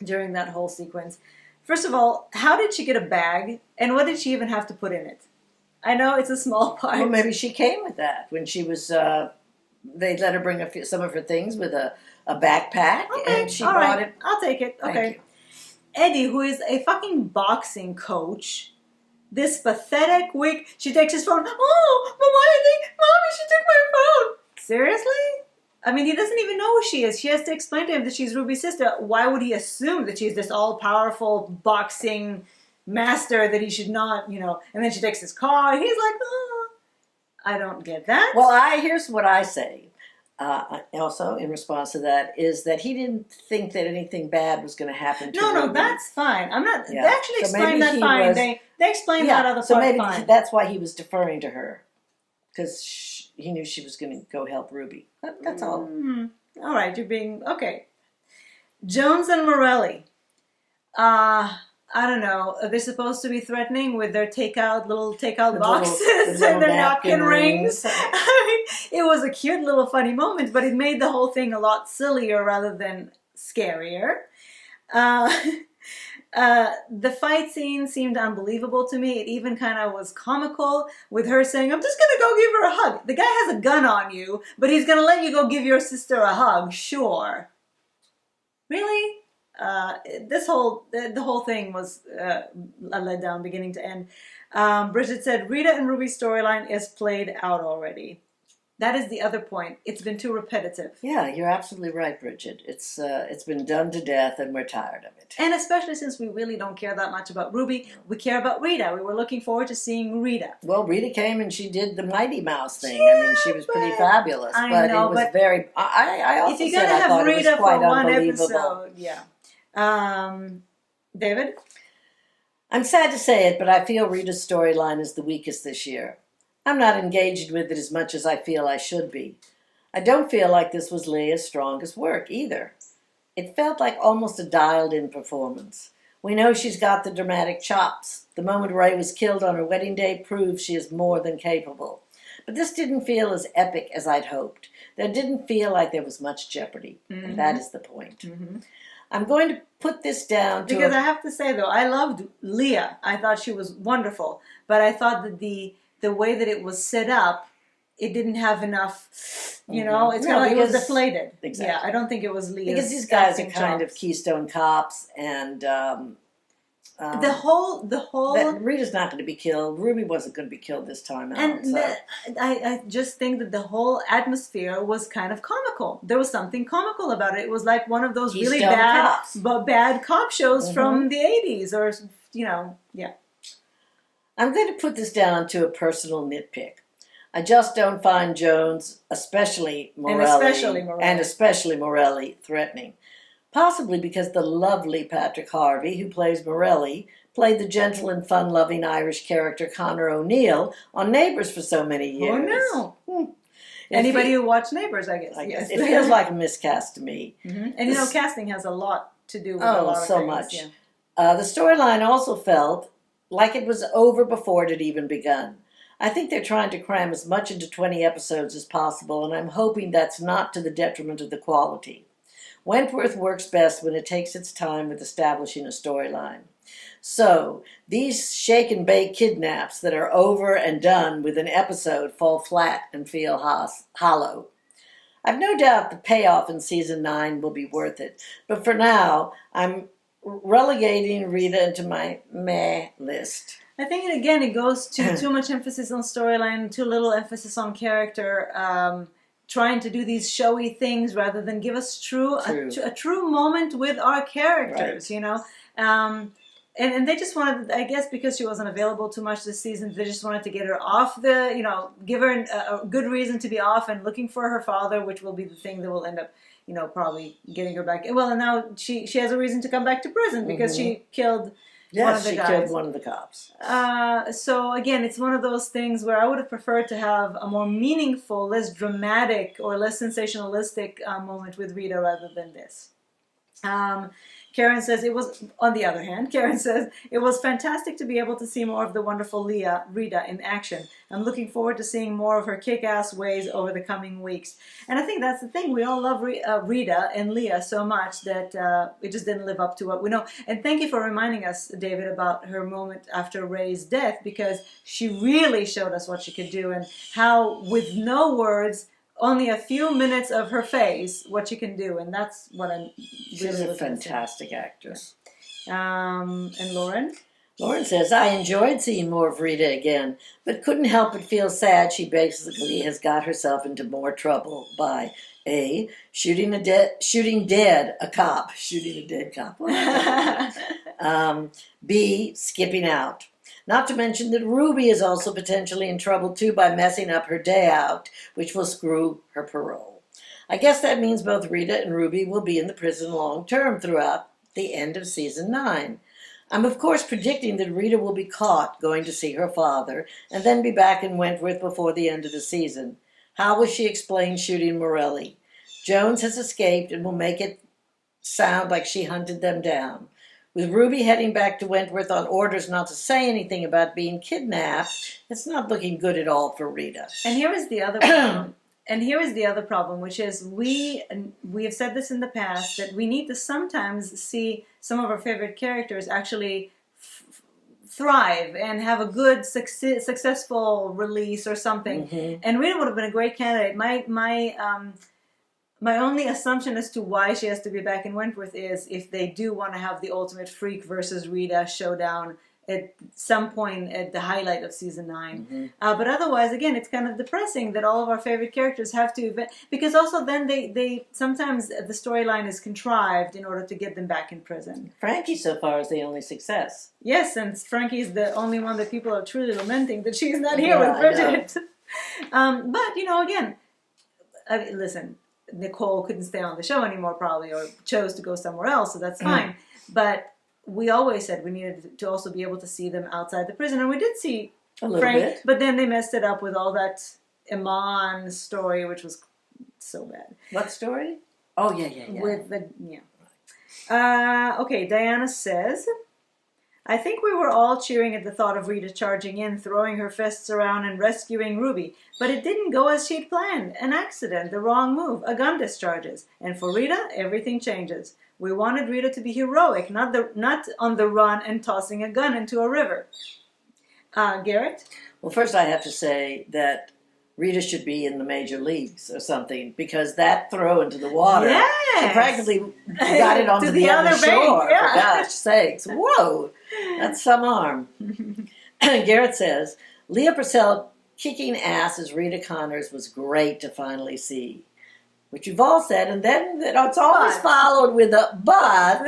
during that whole sequence. First of all, how did she get a bag, and what did she even have to put in it? I know it's a small part. Well, maybe she came with that when she was. They let her bring some of her things with a backpack, and she brought it. I'll take it. Okay. Eddie, who is a fucking boxing coach, this pathetic weak. She takes his phone. Oh, but why are they? Mommy, she took my phone. Seriously? I mean, he doesn't even know who she is. She has to explain to him that she's Ruby's sister. Why would he assume that she's this all-powerful boxing master that he should not, And then she takes his car. He's like, oh, I don't get that. Well, here's what I say. Also, in response to that, is that he didn't think that anything bad was going to happen to Ruby. No, that's fine. I'm not. Yeah. They actually explained that fine. They explained that other part maybe fine. That's why he was deferring to her, because he knew she was going to go help Ruby. That's all. All right, you're being okay. Jones and Morelli. I don't know. They're supposed to be threatening with their little takeout boxes and their napkin rings. I mean, it was a cute little funny moment, but it made the whole thing a lot sillier rather than scarier. The fight scene seemed unbelievable to me. It even kind of was comical with her saying, I'm just going to go give her a hug. The guy has a gun on you, but he's going to let you go give your sister a hug. Sure. Really? The whole thing was a letdown beginning to end. Bridget said, Rita and Ruby's storyline is played out already. That is the other point. It's been too repetitive. Yeah, you're absolutely right, Bridget. It's been done to death, and we're tired of it. And especially since we really don't care that much about Ruby, we care about Rita. We were looking forward to seeing Rita. Well, Rita came and she did the Mighty Mouse thing. Yeah, I mean, she was pretty fabulous. I but know, it was very. I also if you're said gonna I have thought Rita it was quite for one unbelievable. episode, yeah. David? I'm sad to say it, but I feel Rita's storyline is the weakest this year. I'm not engaged with it as much as I feel I should be. I don't feel like this was Leah's strongest work either. It felt like almost a dialed-in performance. We know she's got the dramatic chops. The moment Ray was killed on her wedding day proves she is more than capable. But this didn't feel as epic as I'd hoped. There didn't feel like there was much jeopardy. Mm-hmm. And that is the point. Mm-hmm. I'm going to put this down to... Because I have to say, though, I loved Leah. I thought she was wonderful. But I thought that the way that it was set up, it didn't have enough, it's kind of like it was deflated. Exactly. Yeah, I don't think it was Leah's. Because these guys are kind of Keystone Cops, and the whole that Rita's not going to be killed. Ruby wasn't going to be killed this time out. And I just think that the whole atmosphere was kind of comical. There was something comical about it. It was like one of those really bad cop shows from the 80s, or yeah. I'm going to put this down to a personal nitpick. I just don't find Jones, especially Morelli, threatening. Possibly because the lovely Patrick Harvey, who plays Morelli, played the gentle and fun-loving Irish character Connor O'Neill on Neighbours for so many years. Oh, no. Anybody who watched Neighbours, I guess. Yes. It feels like a miscast to me. Mm-hmm. And casting has a lot to do with a lot of so things. Much. Yeah. The storyline also felt like it was over before it had even begun. I think they're trying to cram as much into 20 episodes as possible, and I'm hoping that's not to the detriment of the quality. Wentworth works best when it takes its time with establishing a storyline. So, these shake-and-bake kidnaps that are over and done with an episode fall flat and feel hollow. I've no doubt the payoff in Season 9 will be worth it, but for now, I'm relegating Rita into my meh list. I think, it goes to too much emphasis on storyline, too little emphasis on character, trying to do these showy things rather than give us a true moment with our characters, And they just wanted, I guess, because she wasn't available too much this season, they just wanted to get her off give her a good reason to be off and looking for her father, which will be the thing that will end up, probably getting her back. Well, and now she has a reason to come back to prison because she killed one of the guys. Killed one of the cops. So again, it's one of those things where I would have preferred to have a more meaningful, less dramatic, or less sensationalistic moment with Rita rather than this. Karen says it was fantastic to be able to see more of the wonderful Rita in action. I'm looking forward to seeing more of her kick-ass ways over the coming weeks. And I think that's the thing. We all love Rita and Leah so much that it just didn't live up to what we know. And thank you for reminding us, David, about her moment after Ray's death, because she really showed us what she could do and how, with no words, only a few minutes of her face, what she can do, and that's what I'm really She's a fantastic actress. And Lauren? Lauren says, I enjoyed seeing more of Rita again, but couldn't help but feel sad she basically has got herself into more trouble by A, shooting dead a cop. B, skipping out. Not to mention that Ruby is also potentially in trouble too by messing up her day out, which will screw her parole. I guess that means both Rita and Ruby will be in the prison long term throughout the end of Season 9. I'm of course predicting that Rita will be caught going to see her father and then be back in Wentworth before the end of the season. How will she explain shooting Morelli? Jones has escaped and will make it sound like she hunted them down. With Ruby heading back to Wentworth on orders not to say anything about being kidnapped, it's not looking good at all for Rita. And here is the other problem. Which is we have said this in the past, that we need to sometimes see some of our favorite characters actually thrive and have a good, successful release or something. Mm-hmm. And Rita would have been a great candidate. My only assumption as to why she has to be back in Wentworth is if they do want to have the ultimate Freak versus Rita showdown at some point at the highlight of Season 9. Mm-hmm. But otherwise, again, it's kind of depressing that all of our favorite characters have to... Because also then they sometimes the storyline is contrived in order to get them back in prison. Frankie so far is the only success. Yes, and Frankie is the only one that people are truly lamenting that she's not here with Bridget. But, again, listen... Nicole couldn't stay on the show anymore probably, or chose to go somewhere else, so that's fine. But we always said we needed to also be able to see them outside the prison, and we did see a little bit. But then they messed it up with all that Iman story, which was so bad. What story? Oh, yeah. With okay, Diana says, I think we were all cheering at the thought of Rita charging in, throwing her fists around and rescuing Ruby. But it didn't go as she'd planned. An accident, the wrong move, a gun discharges. And for Rita, everything changes. We wanted Rita to be heroic, not on the run and tossing a gun into a river. Garrett? Well, first I have to say that Rita should be in the major leagues or something, because that throw into the water, Yes. she practically got it onto To the other shore, bank, for gosh sakes. Whoa, that's some arm. Garrett says, Leah Purcell kicking ass as Rita Connors was great to finally see. Which you've all said, and then it's always followed with a but.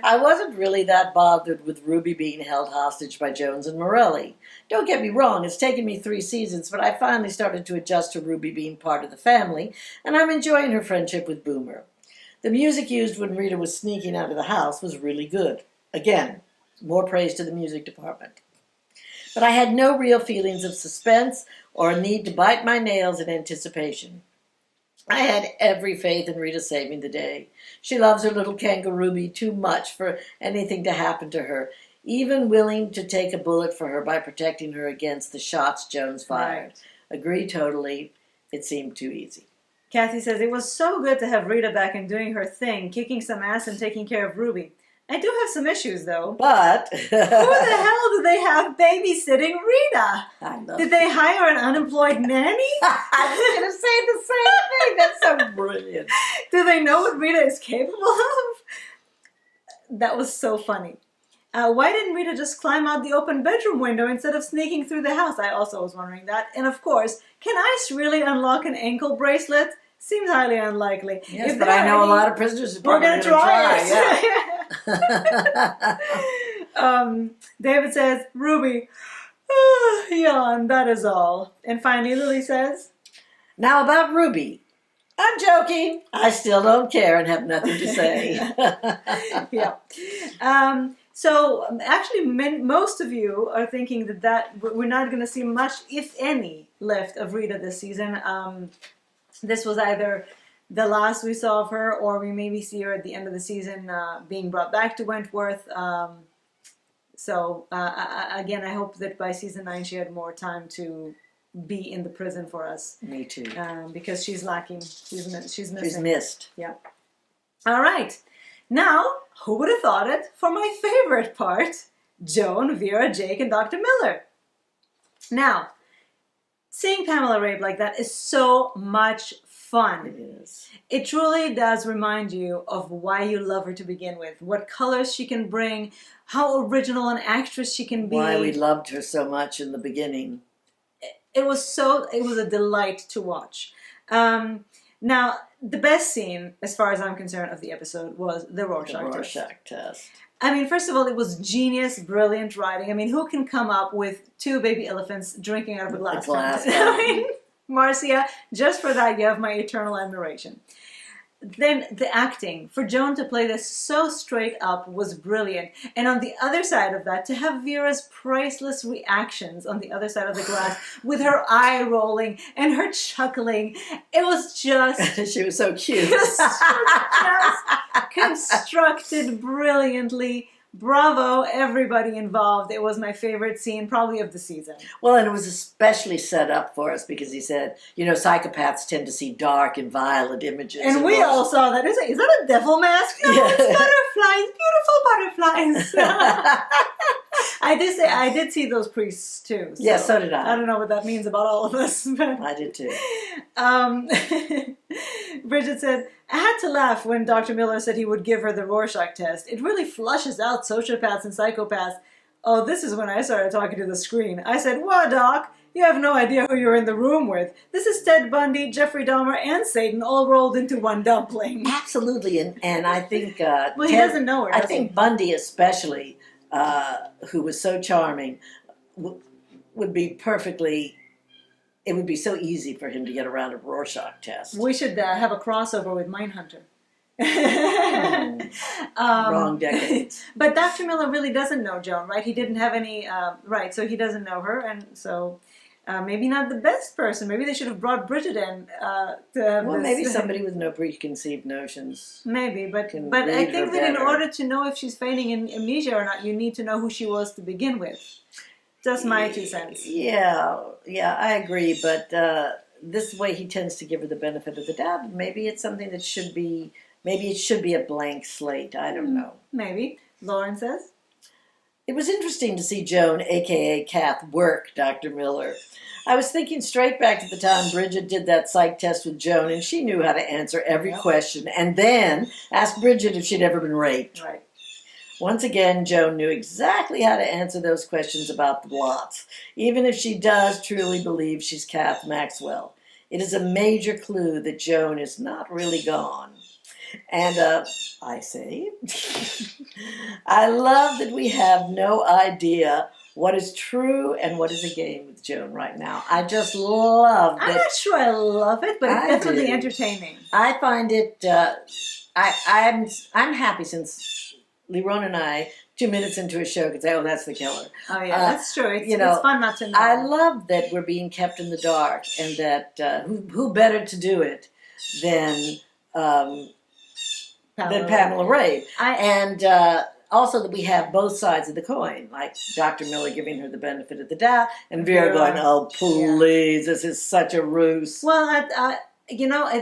I wasn't really that bothered with Ruby being held hostage by Jones and Morelli. Don't get me wrong, it's taken me 3 seasons, but I finally started to adjust to Ruby being part of the family, and I'm enjoying her friendship with Boomer. The music used when Rita was sneaking out of the house was really good. Again, more praise to the music department. But I had no real feelings of suspense or a need to bite my nails in anticipation. I had every faith in Rita saving the day. She loves her little kangaroo too much for anything to happen to her, even willing to take a bullet for her by protecting her against the shots Jones fired. Right. Agree totally. It seemed too easy. Kathy says, it was so good to have Rita back and doing her thing, kicking some ass and taking care of Ruby. I do have some issues, though. But who the hell do they have babysitting Rita? Did they hire an unemployed nanny? I was going to say the same thing. That's so brilliant. Do they know what Rita is capable of? That was so funny. Why didn't Rita just climb out the open bedroom window instead of sneaking through the house? I also was wondering that. And of course, can ice really unlock an ankle bracelet? Seems highly unlikely. Yes, but I know a lot of prisoners are probably going to try. Yeah. David says, Ruby, yawn, that is all. And finally, Lily says, now about Ruby. I'm joking. I still don't care and have nothing to say. Yeah. So actually, most of you are thinking that we're not going to see much, if any, left of Rita this season. This was either the last we saw of her, or we maybe see her at the end of the season being brought back to Wentworth. Again, I hope that by season 9 she had more time to be in the prison for us. Me too. Because she's lacking. She's missing. She's missed. Yeah. All right. Now, who would have thought it? For my favorite part, Joan, Vera, Jake, and Dr. Miller. Now, seeing Pamela raped like that is so much fun. It is. It truly does remind you of why you love her to begin with. What colors she can bring, how original an actress she can be. Why we loved her so much in the beginning. It was a delight to watch. Now, the best scene, as far as I'm concerned, of the episode was the Rorschach test. I mean, first of all, it was genius, brilliant writing. I mean, who can come up with 2 baby elephants drinking out of a glass fountain? I mean, Marcia, just for that, you have my eternal admiration. Then the acting, for Joan to play this so straight up was brilliant. And on the other side of that, to have Vera's priceless reactions on the other side of the glass, with her eye rolling and her chuckling, it was just... She was so cute. Just constructed brilliantly. Bravo, everybody involved. It was my favorite scene, probably of the season. Well, and it was especially set up for us because he said, psychopaths tend to see dark and violent images. And we all saw that. Is that a devil mask? No, it's butterflies, beautiful butterflies. I did see those priests too. So yes, so did I. I don't know what that means about all of us. But, I did too. Bridget said, I had to laugh when Dr. Miller said he would give her the Rorschach test. It really flushes out sociopaths and psychopaths. Oh, this is when I started talking to the screen. I said, what, Doc? You have no idea who you're in the room with. This is Ted Bundy, Jeffrey Dahmer, and Satan all rolled into one dumpling. Absolutely, and I think... well, he doesn't know her, I think Bundy especially, who was so charming, would be perfectly... It would be so easy for him to get around a Rorschach test. We should have a crossover with Mindhunter. Wrong decade. But Dr. Miller really doesn't know Joan, right? He didn't have any... right, so he doesn't know her, and so... maybe not the best person. Maybe they should have brought Bridget in to have well, this. maybe somebody with no preconceived notions. Maybe, but I think that in order to know if she's feigning amnesia or not, you need to know who she was to begin with. Just my 2 cents. Yeah, I agree. But this way, he tends to give her the benefit of the doubt. Maybe it's something that should be. Maybe it should be a blank slate. I don't know. Maybe. Lauren says. It was interesting to see Joan, a.k.a. Kath, work Dr. Miller. I was thinking straight back to the time Bridget did that psych test with Joan, and she knew how to answer every question, and then asked Bridget if she'd ever been raped. Right. Once again, Joan knew exactly how to answer those questions about the blots, even if she does truly believe she's Kath Maxwell. It is a major clue that Joan is not really gone. And I say, I love that we have no idea what is true and what is a game with Joan right now. I just love that. I'm not sure I love it, but it's definitely entertaining. I find it. I'm happy since Lerone and I, 2 minutes into a show, could say, "Oh, that's the killer." Oh yeah, that's true. It's fun not to know. I love that we're being kept in the dark, and that who better to do it than Pamela Ray, and also that we have both sides of the coin, like Dr. Miller giving her the benefit of the doubt, and Vera going, "Oh, please, this is such a ruse." Well, at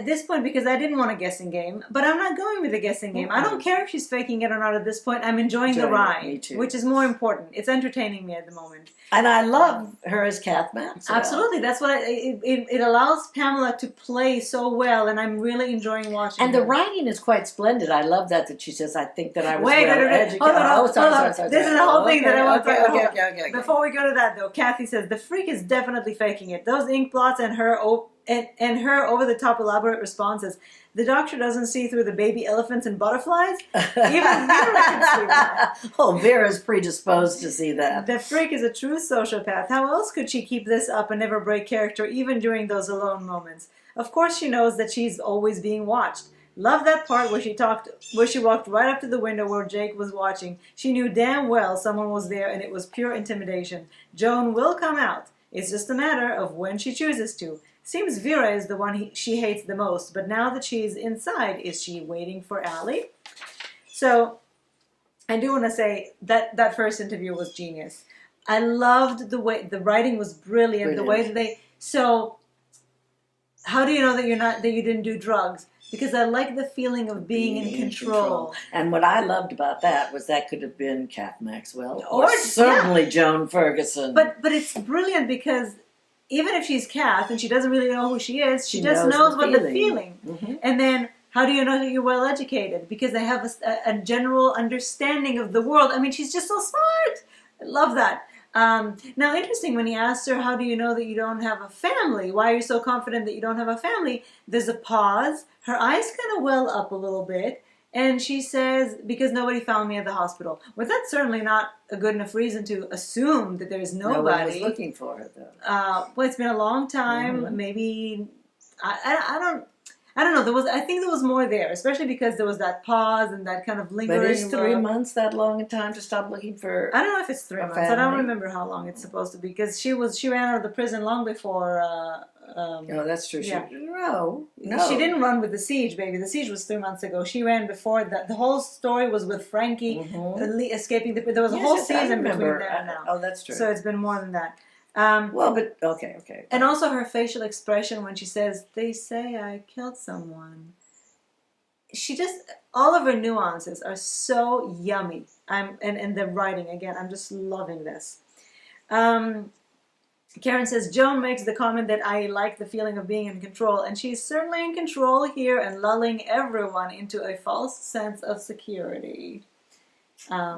this point, because I didn't want a guessing game, but I'm not going with a guessing game. I don't care if she's faking it or not at this point. I'm enjoying the ride, me too. which is more important. It's entertaining me at the moment. And I love her as Kath Maxwell. Absolutely. That's what it allows Pamela to play so well, and I'm really enjoying watching And her. the writing is quite splendid. I love that she says, "I think that I was Wait, educated." hold on. Sorry. This is the whole thing that I want to talk about. Okay. Before we go to that, though, Kathy says, the freak is definitely faking it. Those ink blots and her over-the-top elaborate responses. The doctor doesn't see through the baby elephants and butterflies. Even Vera can see that. Oh, Vera's predisposed to see that. The freak is a true sociopath. How else could she keep this up and never break character, even during those alone moments? Of course she knows that she's always being watched. Love that part where she walked right up to the window where Jake was watching. She knew damn well someone was there, and it was pure intimidation. Joan will come out. It's just a matter of when she chooses to. Seems Vera is the one she hates the most, but now that she's inside, is she waiting for Allie? So, I do want to say that first interview was genius. I loved the way the writing was brilliant. The way that they. So, how do you know that you didn't do drugs? Because I like the feeling of being in control. And what I loved about that was that could have been Kath Maxwell or certainly Joan Ferguson. But it's brilliant because even if she's Kath and she doesn't really know who she is, she just knows what the feeling. Mm-hmm. And then, how do you know that you're well educated? Because they have a general understanding of the world. I mean, she's just so smart. I love that. Now, interesting, when he asked her, how do you know that you don't have a family? Why are you so confident that you don't have a family? There's a pause. Her eyes kind of well up a little bit. And she says, because nobody found me at the hospital. Well, that's certainly not a good enough reason to assume that there's nobody. Nobody was looking for her, though. Well, it's been a long time. Mm-hmm. Maybe, I don't know. I think there was more there, especially because there was that pause and that kind of lingering. But is 3 months that long a time to stop looking for? I don't know if it's 3 months. I don't remember how long it's supposed to be because she ran out of the prison long before. No, that's true. Yeah. No. She didn't run with the siege, baby. The siege was 3 months ago. She ran before that. The whole story was with Frankie escaping. There was a whole season between there and now. Oh, that's true. So it's been more than that. Okay. And also her facial expression when she says, "They say I killed someone." She just, all of her nuances are so yummy. And the writing, again, I'm just loving this. Karen says, Joan makes the comment that I like the feeling of being in control, and she's certainly in control here and lulling everyone into a false sense of security.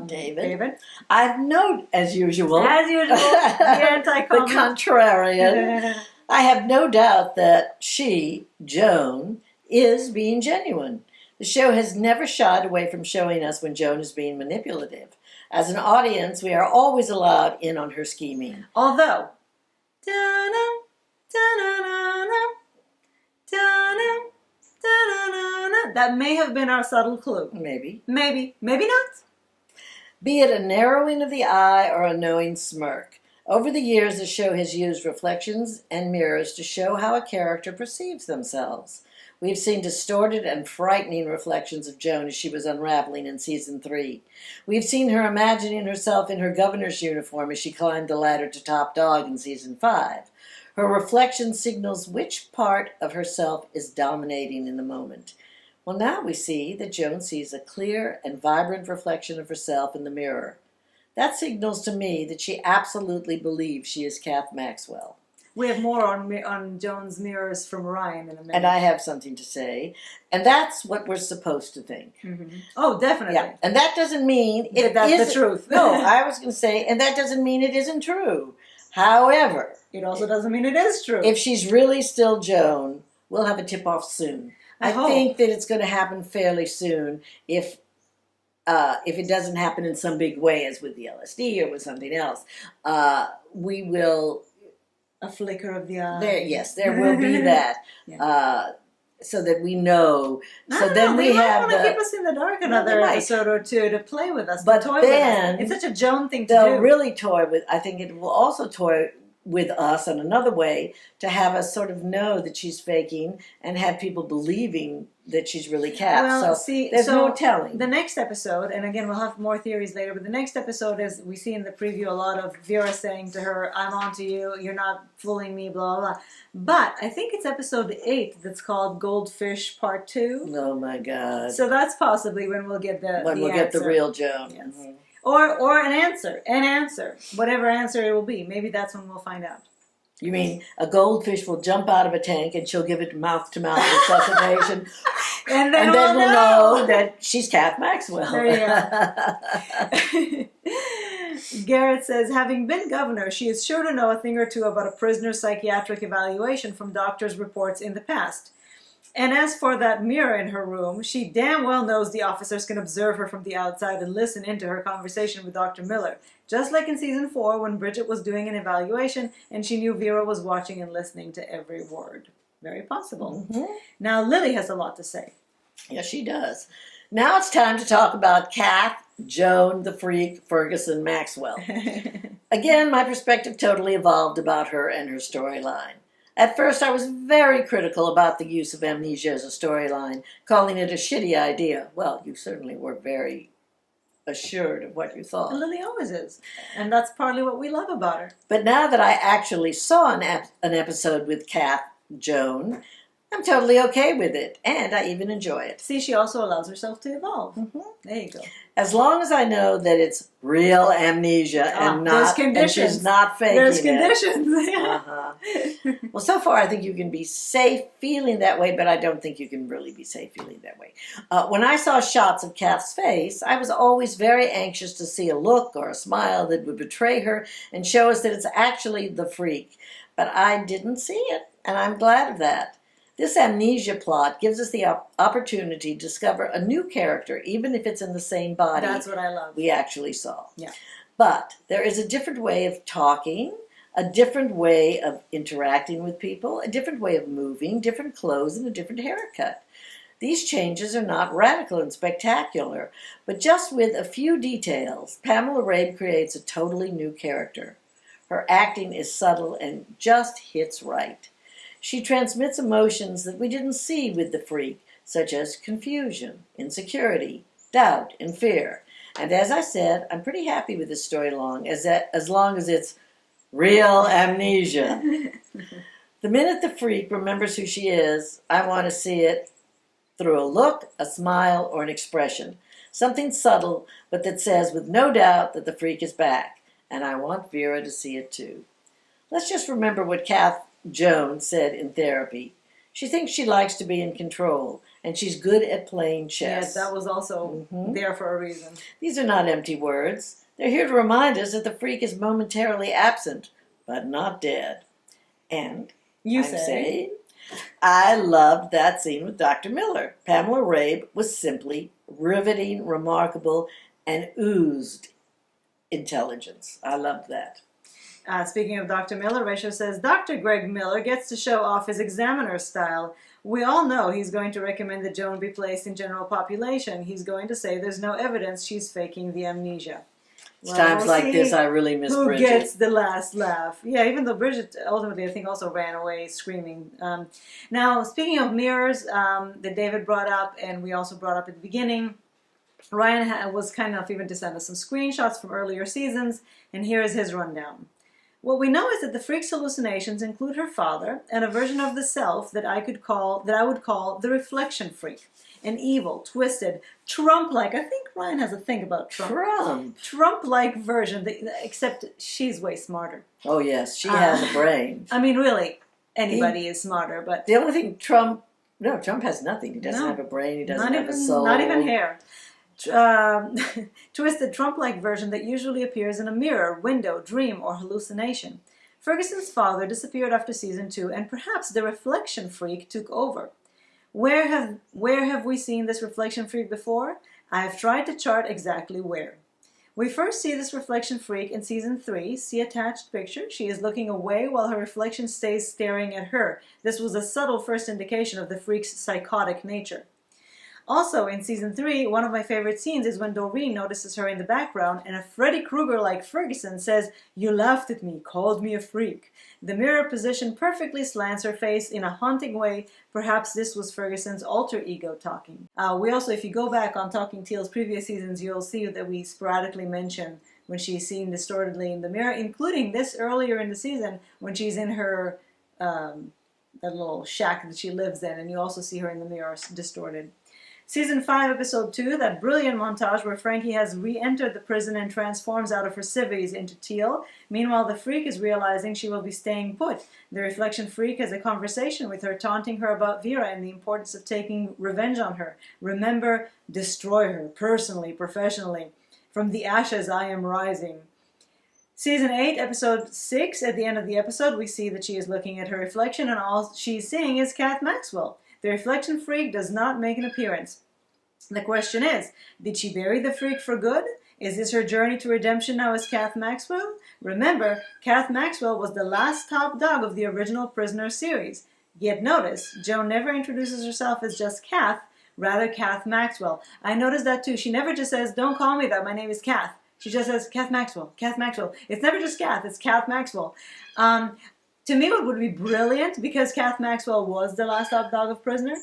David? I've noted, as usual, the anti-comment. The contrarian. I have no doubt that she, Joan, is being genuine. The show has never shied away from showing us when Joan is being manipulative. As an audience, we are always allowed in on her scheming. Although, that may have been our subtle clue. Maybe not. Be it a narrowing of the eye or a knowing smirk. Over the years, the show has used reflections and mirrors to show how a character perceives themselves. We've seen distorted and frightening reflections of Joan as she was unraveling in Season 3. We've seen her imagining herself in her governor's uniform as she climbed the ladder to top dog in Season 5. Her reflection signals which part of herself is dominating in the moment. Well, now we see that Joan sees a clear and vibrant reflection of herself in the mirror. That signals to me that she absolutely believes she is Kath Maxwell. We have more on Joan's mirrors from Ryan in a minute. And I have something to say. And that's what we're supposed to think. Mm-hmm. Oh, definitely. Yeah. And that doesn't mean that's the truth. No, I was going to say, and that doesn't mean it isn't true. However, it also doesn't mean it is true. If she's really still Joan, we'll have a tip-off soon. I think that it's going to happen fairly soon if it doesn't happen in some big way as with the LSD or with something else. We will... A flicker of the eye. There will be that. Yeah. So that we know. So then we have want to keep us in the dark another episode or two to play with us, to toy with us. It's such a Joan thing to do. They'll really toy with. I think it will also toy with us in another way to have us sort of know that she's faking and have people believing that she's really Kath. Well, there's no telling. The next episode, and again we'll have more theories later, but the next episode is, we see in the preview a lot of Vera saying to her, I'm on to you, you're not fooling me, blah, blah, blah. But I think it's episode 8 that's called Goldfish Part 2. Oh my God. So that's possibly when we'll get the get the real Joan. Yes. Mm-hmm. Or an answer, whatever answer it will be. Maybe that's when we'll find out. You mean a goldfish will jump out of a tank and she'll give it mouth-to-mouth resuscitation, and then we'll know that she's Kath Maxwell. There you go. Garrett says, having been governor, she is sure to know a thing or two about a prisoner's psychiatric evaluation from doctors' reports in the past. And as for that mirror in her room, she damn well knows the officers can observe her from the outside and listen into her conversation with Dr. Miller. Just like in season 4 when Bridget was doing an evaluation and she knew Vera was watching and listening to every word. Very possible. Mm-hmm. Now Lily has a lot to say. Yes, she does. Now it's time to talk about Kath, Joan, the Freak, Ferguson, Maxwell. Again, my perspective totally evolved about her and her storyline. At first, I was very critical about the use of amnesia as a storyline, calling it a shitty idea. Well, you certainly were very assured of what you thought. And Lily always is. And that's partly what we love about her. But now that I actually saw an episode with Kath, Joan, I'm totally okay with it, and I even enjoy it. See, she also allows herself to evolve. Mm-hmm. There you go. As long as I know that it's real amnesia and she's not faking There's conditions. Well, so far I think you can be safe feeling that way, but I don't think you can really be safe feeling that way. When I saw shots of Kath's face, I was always very anxious to see a look or a smile that would betray her and show us that it's actually the Freak. But I didn't see it, and I'm glad of that. This amnesia plot gives us the opportunity to discover a new character, even if it's in the same body. That's what I love. We actually saw. Yeah. But there is a different way of talking, a different way of interacting with people, a different way of moving, different clothes, and a different haircut. These changes are not radical and spectacular, but just with a few details, Pamela Rabe creates a totally new character. Her acting is subtle and just hits right. She transmits emotions that we didn't see with the Freak, such as confusion, insecurity, doubt, and fear. And as I said, I'm pretty happy with this story as long as it's real amnesia. The minute the Freak remembers who she is, I want to see it through a look, a smile, or an expression. Something subtle, but that says with no doubt that the Freak is back. And I want Vera to see it too. Let's just remember what Kath Joan said in therapy. She thinks she likes to be in control, and she's good at playing chess. Yes, that was also there for a reason. These are not empty words. They're here to remind us that the Freak is momentarily absent, but not dead. And I loved that scene with Dr. Miller. Pamela Rabe was simply riveting, remarkable, and oozed intelligence. I loved that. Speaking of Dr. Miller, Rachel says, Dr. Greg Miller gets to show off his examiner style. We all know he's going to recommend that Joan be placed in general population. He's going to say there's no evidence she's faking the amnesia. Well, times like this, I really miss Bridget. Who gets the last laugh? Yeah, even though Bridget ultimately, I think, also ran away screaming. Now, speaking of mirrors that David brought up, and we also brought up at the beginning, Ryan was kind enough even to send us some screenshots from earlier seasons, and here is his rundown. What we know is that the Freak's hallucinations include her father and a version of the self that I would call the reflection freak. An evil, twisted, Trump-like, I think Ryan has a thing about Trump. Trump-like version, except she's way smarter. Oh, yes, she has a brain. I mean, really, anybody is smarter, but... The only thing Trump has nothing. He doesn't have a brain, he doesn't have a soul. Not even hair. Twisted Trump-like version that usually appears in a mirror, window, dream, or hallucination. Ferguson's father disappeared after season 2, and perhaps the reflection freak took over. Where have we seen this reflection freak before? I have tried to chart exactly where. We first see this reflection freak in season 3. See attached picture. She is looking away while her reflection stays staring at her. This was a subtle first indication of the freak's psychotic nature. Also, in season 3, one of my favorite scenes is when Doreen notices her in the background and a Freddy Krueger-like Ferguson says, "You laughed at me, called me a freak." The mirror position perfectly slants her face in a haunting way. Perhaps this was Ferguson's alter ego talking. We also, if you go back on Talking Teal's previous seasons, you'll see that we sporadically mention when she's seen distortedly in the mirror, including this earlier in the season when she's in her that little shack that she lives in, and you also see her in the mirror distorted. Season 5, Episode 2, that brilliant montage where Frankie has re-entered the prison and transforms out of her civvies into Teal. Meanwhile, the freak is realizing she will be staying put. The reflection freak has a conversation with her, taunting her about Vera and the importance of taking revenge on her. Remember, destroy her, personally, professionally. From the ashes I am rising. Season 8, Episode 6, at the end of the episode, we see that she is looking at her reflection and all she's seeing is Kath Maxwell. The reflection freak does not make an appearance. The question is, did she bury the freak for good? Is this her journey to redemption now as Kath Maxwell? Remember, Kath Maxwell was the last top dog of the original Prisoner series. Yet notice, Joan never introduces herself as just Kath, rather Kath Maxwell. I noticed that too. She never just says, "Don't call me that, my name is Kath." She just says, "Kath Maxwell, Kath Maxwell." It's never just Kath, it's Kath Maxwell. To me, what would be brilliant, because Kath Maxwell was the last top dog of Prisoner,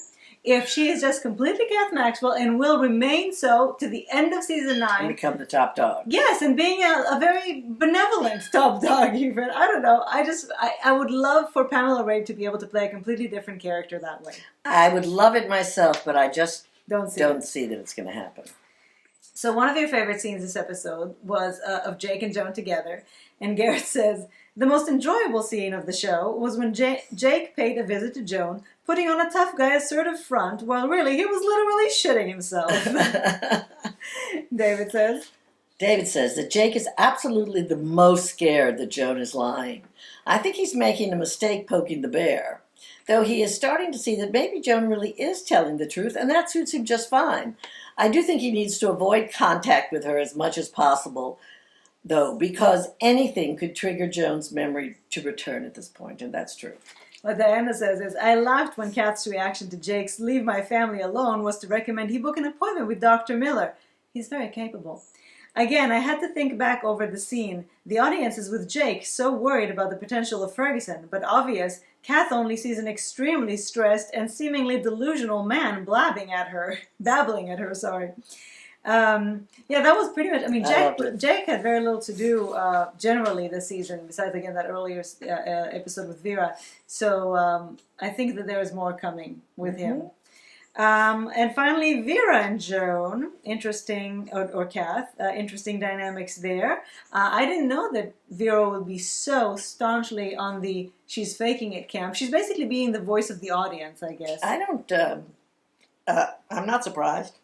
if she is just completely Kath Maxwell and will remain so to the end of season 9. And become the top dog. Yes, and being a very benevolent top dog even. I don't know. I would love for Pamela Ray to be able to play a completely different character that way. I would love it myself, but I just don't see that it's going to happen. So one of your favorite scenes this episode was of Jake and Joan together. And Garrett says, "The most enjoyable scene of the show was when Jake paid a visit to Joan, putting on a tough guy assertive front, while really he was literally shitting himself." David says that Jake is absolutely the most scared that Joan is lying. I think he's making a mistake poking the bear, though he is starting to see that maybe Joan really is telling the truth, and that suits him just fine. I do think he needs to avoid contact with her as much as possible, though, because anything could trigger Joan's memory to return at this point, and that's true. What Diana says is, "I laughed when Kat's reaction to Jake's 'leave my family alone' was to recommend he book an appointment with Dr. Miller. He's very capable." Again, I had to think back over the scene. The audience is with Jake, so worried about the potential of Ferguson, but obvious, Kath only sees an extremely stressed and seemingly delusional man babbling at her, Yeah, that was pretty much. I mean, Jake had very little to do generally this season, besides again that earlier episode with Vera. So I think that there is more coming with him. And finally, Vera and Joan, interesting, or Kath, interesting dynamics there. I didn't know that Vera would be so staunchly on the "she's faking it" camp. She's basically being the voice of the audience, I guess. I'm not surprised.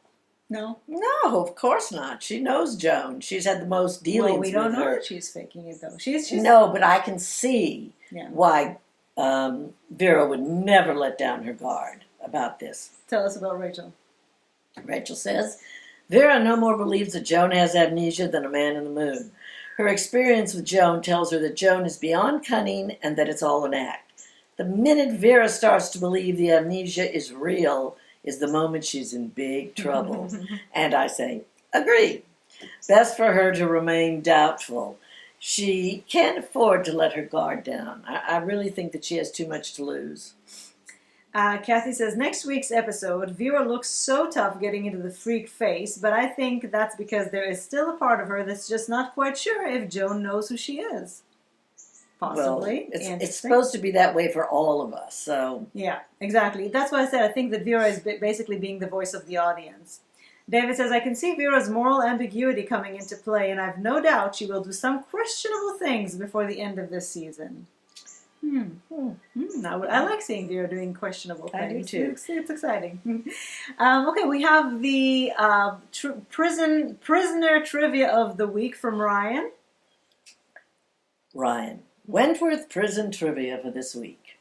No? No, of course not. She knows Joan. She's had the most dealings with her. Well, we don't know that she's faking it, though. She's No, but I can see why Vera would never let down her guard about this. Tell us about Rachel. Rachel says, "Vera no more believes that Joan has amnesia than a man in the moon. Her experience with Joan tells her that Joan is beyond cunning and that it's all an act. The minute Vera starts to believe the amnesia is real is the moment she's in big trouble." And I say, agree. Best for her to remain doubtful. She can't afford to let her guard down. I really think that she has too much to lose. Kathy says, "Next week's episode, Vera looks so tough getting into the freak face, but I think that's because there is still a part of her that's just not quite sure if Joan knows who she is." Possibly. Well, it's supposed to be that way for all of us, so... Yeah, exactly. That's why I said I think that Vera is basically being the voice of the audience. David says, I can see Vera's moral ambiguity coming into play, and I've no doubt she will do some questionable things before the end of this season. I like seeing Vera doing questionable things. I do too. It's exciting. Okay, we have the prisoner trivia of the week from Ryan. Ryan, Wentworth prison trivia for this week.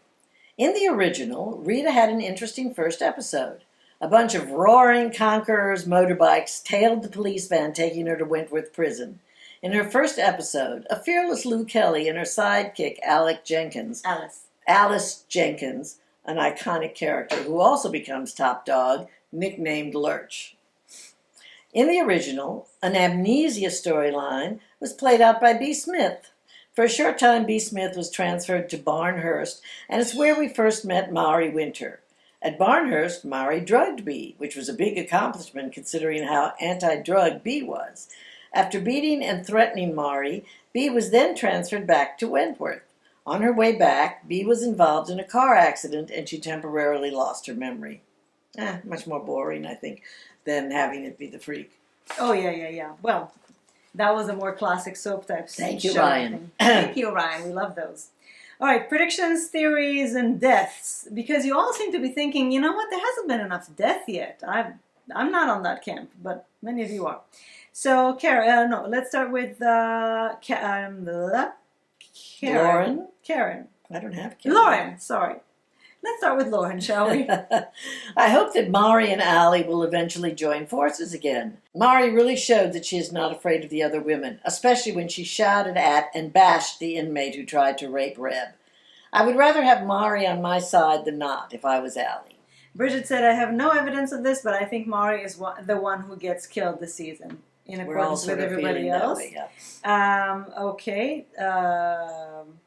In the original, Rita had an interesting first episode. A bunch of roaring conquerors' motorbikes tailed the police van taking her to Wentworth prison. In her first episode, a fearless Lou Kelly and her sidekick Alice Jenkins, an iconic character who also becomes top dog, nicknamed Lurch. In the original, an amnesia storyline was played out by B. Smith. For a short time, B. Smith was transferred to Barnhurst, and it's where we first met Maury Winter. At Barnhurst, Maury drugged B, which was a big accomplishment considering how anti-drug B was. After beating and threatening Maury, B was then transferred back to Wentworth. On her way back, B was involved in a car accident and she temporarily lost her memory. Much more boring, I think, than having it be the freak. Oh, yeah. Well, that was a more classic soap type show. Thank you, Ryan. Thank you, Ryan. We love those. All right, predictions, theories, and deaths. Because you all seem to be thinking, you know what, there hasn't been enough death yet. I'm not on that camp, but many of you are. So, let's start with Lauren? Karen. I don't have Karen. Lauren, sorry. Let's start with Lauren, shall we? I hope that Maury and Allie will eventually join forces again. Maury really showed that she is not afraid of the other women, especially when she shouted at and bashed the inmate who tried to rape Reb. I would rather have Maury on my side than not if I was Allie. Bridget said, I have no evidence of this, but I think Maury is the one who gets killed this season, in accordance with everybody else. Way, yeah. Okay.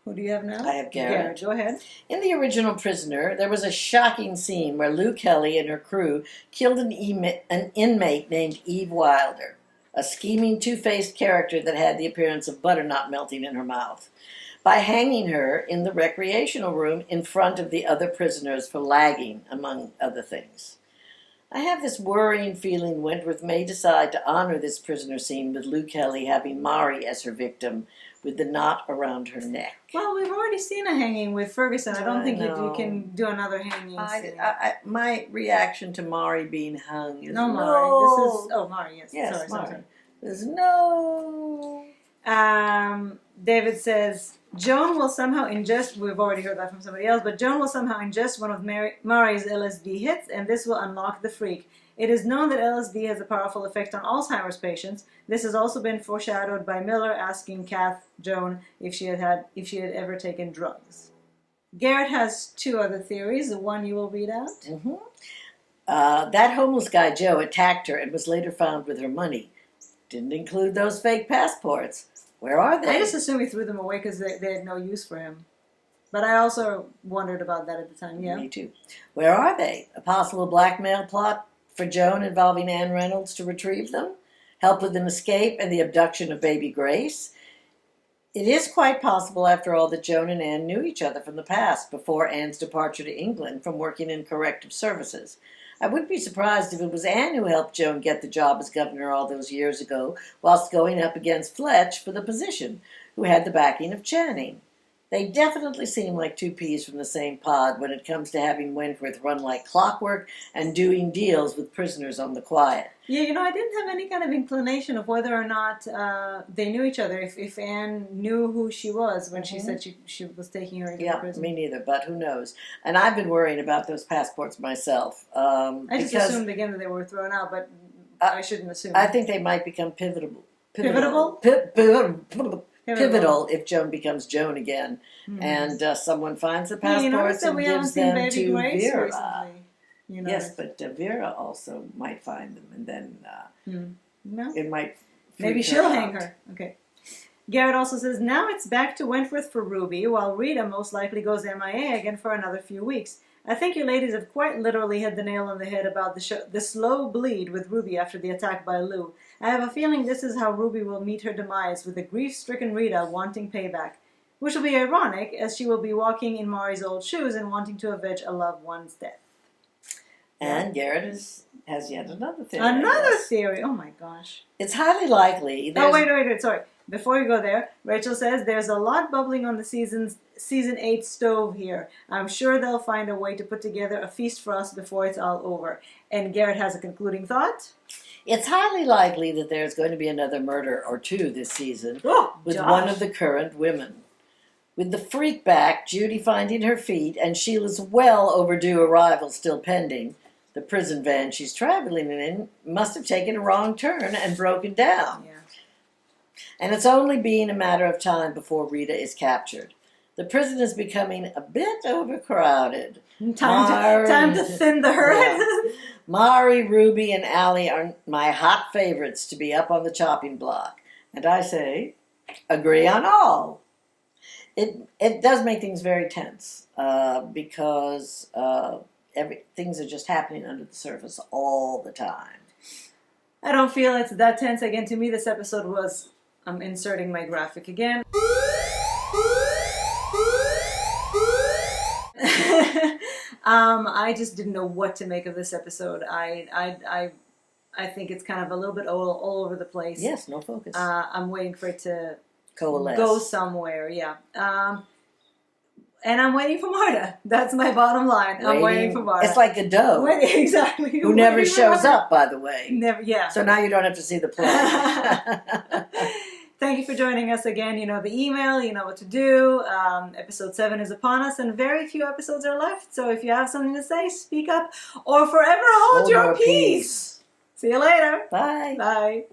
Who do you have now? I have Garrett. Garrett, go ahead. In the original Prisoner, there was a shocking scene where Lou Kelly and her crew killed an inmate named Eve Wilder, a scheming, two-faced character that had the appearance of butternut melting in her mouth, by hanging her in the recreational room in front of the other prisoners for lagging, among other things. I have this worrying feeling Wentworth may decide to honor this prisoner scene with Lou Kelly having Maury as her victim with the knot around her neck. Well, we've already seen a hanging with Ferguson. I don't think you can do another hanging scene. My reaction to Maury being hung is no. Maury, yes. Yes, sorry. There's no... David says, Joan will somehow ingest, we've already heard that from somebody else, but Joan will somehow ingest one of Maury's LSD hits, and this will unlock the freak. It is known that LSD has a powerful effect on Alzheimer's patients. This has also been foreshadowed by Miller asking Joan if she had ever taken drugs. Garrett has two other theories. The one you will read out. Mm-hmm. That homeless guy Joe attacked her and was later found with her money. Didn't include those fake passports. Where are they? I just assumed he threw them away because they had no use for him. But I also wondered about that at the time, yeah. Me too. Where are they? A possible blackmail plot for Joan involving Anne Reynolds to retrieve them? Help with an escape and the abduction of baby Grace? It is quite possible, after all, that Joan and Anne knew each other from the past, before Anne's departure to England from working in corrective services. I wouldn't be surprised if it was Anne who helped Joan get the job as governor all those years ago, whilst going up against Fletch for the position, who had the backing of Channing. They definitely seem like two peas from the same pod when it comes to having Wentworth run like clockwork and doing deals with prisoners on the quiet. Yeah, I didn't have any kind of inclination of whether or not they knew each other, if Anne knew who she was when she said she was taking her into prison. Me neither, but who knows. And I've been worrying about those passports myself. I just assumed again that they were thrown out, but I shouldn't assume. I think they might become pivotal if Joan becomes Joan again, and someone finds the passports and gives them to Vera. Recently, yes, but Vera also might find them, and then no, it might. Maybe she'll hang her. Okay. Garrett also says, now it's back to Wentworth for Ruby, while Rita most likely goes MIA again for another few weeks. I think you ladies have quite literally hit the nail on the head about the slow bleed with Ruby after the attack by Lou. I have a feeling this is how Ruby will meet her demise, with a grief-stricken Rita wanting payback, which will be ironic, as she will be walking in Maury's old shoes and wanting to avenge a loved one's death. And Garrett has yet another theory. Another theory. Oh my gosh. It's highly likely. Oh, wait. Sorry. Before you go there, Rachel says there's a lot bubbling on the season 8 stove here. I'm sure they'll find a way to put together a feast for us before it's all over. And Garrett has a concluding thought. It's highly likely that there's going to be another murder or two this season with Josh. one of the current women. With the freak back, Judy finding her feet, and Sheila's well overdue arrival still pending, the prison van she's traveling in must have taken a wrong turn and broken down. Yeah. And it's only been a matter of time before Rita is captured. The prison is becoming a bit overcrowded. Time to thin the herd. Yeah. Mari, Ruby, and Allie are my hot favorites to be up on the chopping block. And I say, agree on all. It does make things very tense because things are just happening under the surface all the time. I don't feel it's that tense. Again, to me, this episode was... I'm inserting my graphic again. I just didn't know what to make of this episode. I think it's kind of a little bit all over the place. Yes, no focus. I'm waiting for it to coalesce. Go somewhere, yeah. And I'm waiting for Marta. That's my bottom line. I'm waiting for Marta. It's like a doe. Exactly. Who never shows up, by the way. Never, yeah. So now you don't have to see the play. Thank you for joining us again. You know the email, you know what to do. Episode 7 is upon us, and very few episodes are left. So if you have something to say, speak up or forever hold your peace. See you later. Bye. Bye.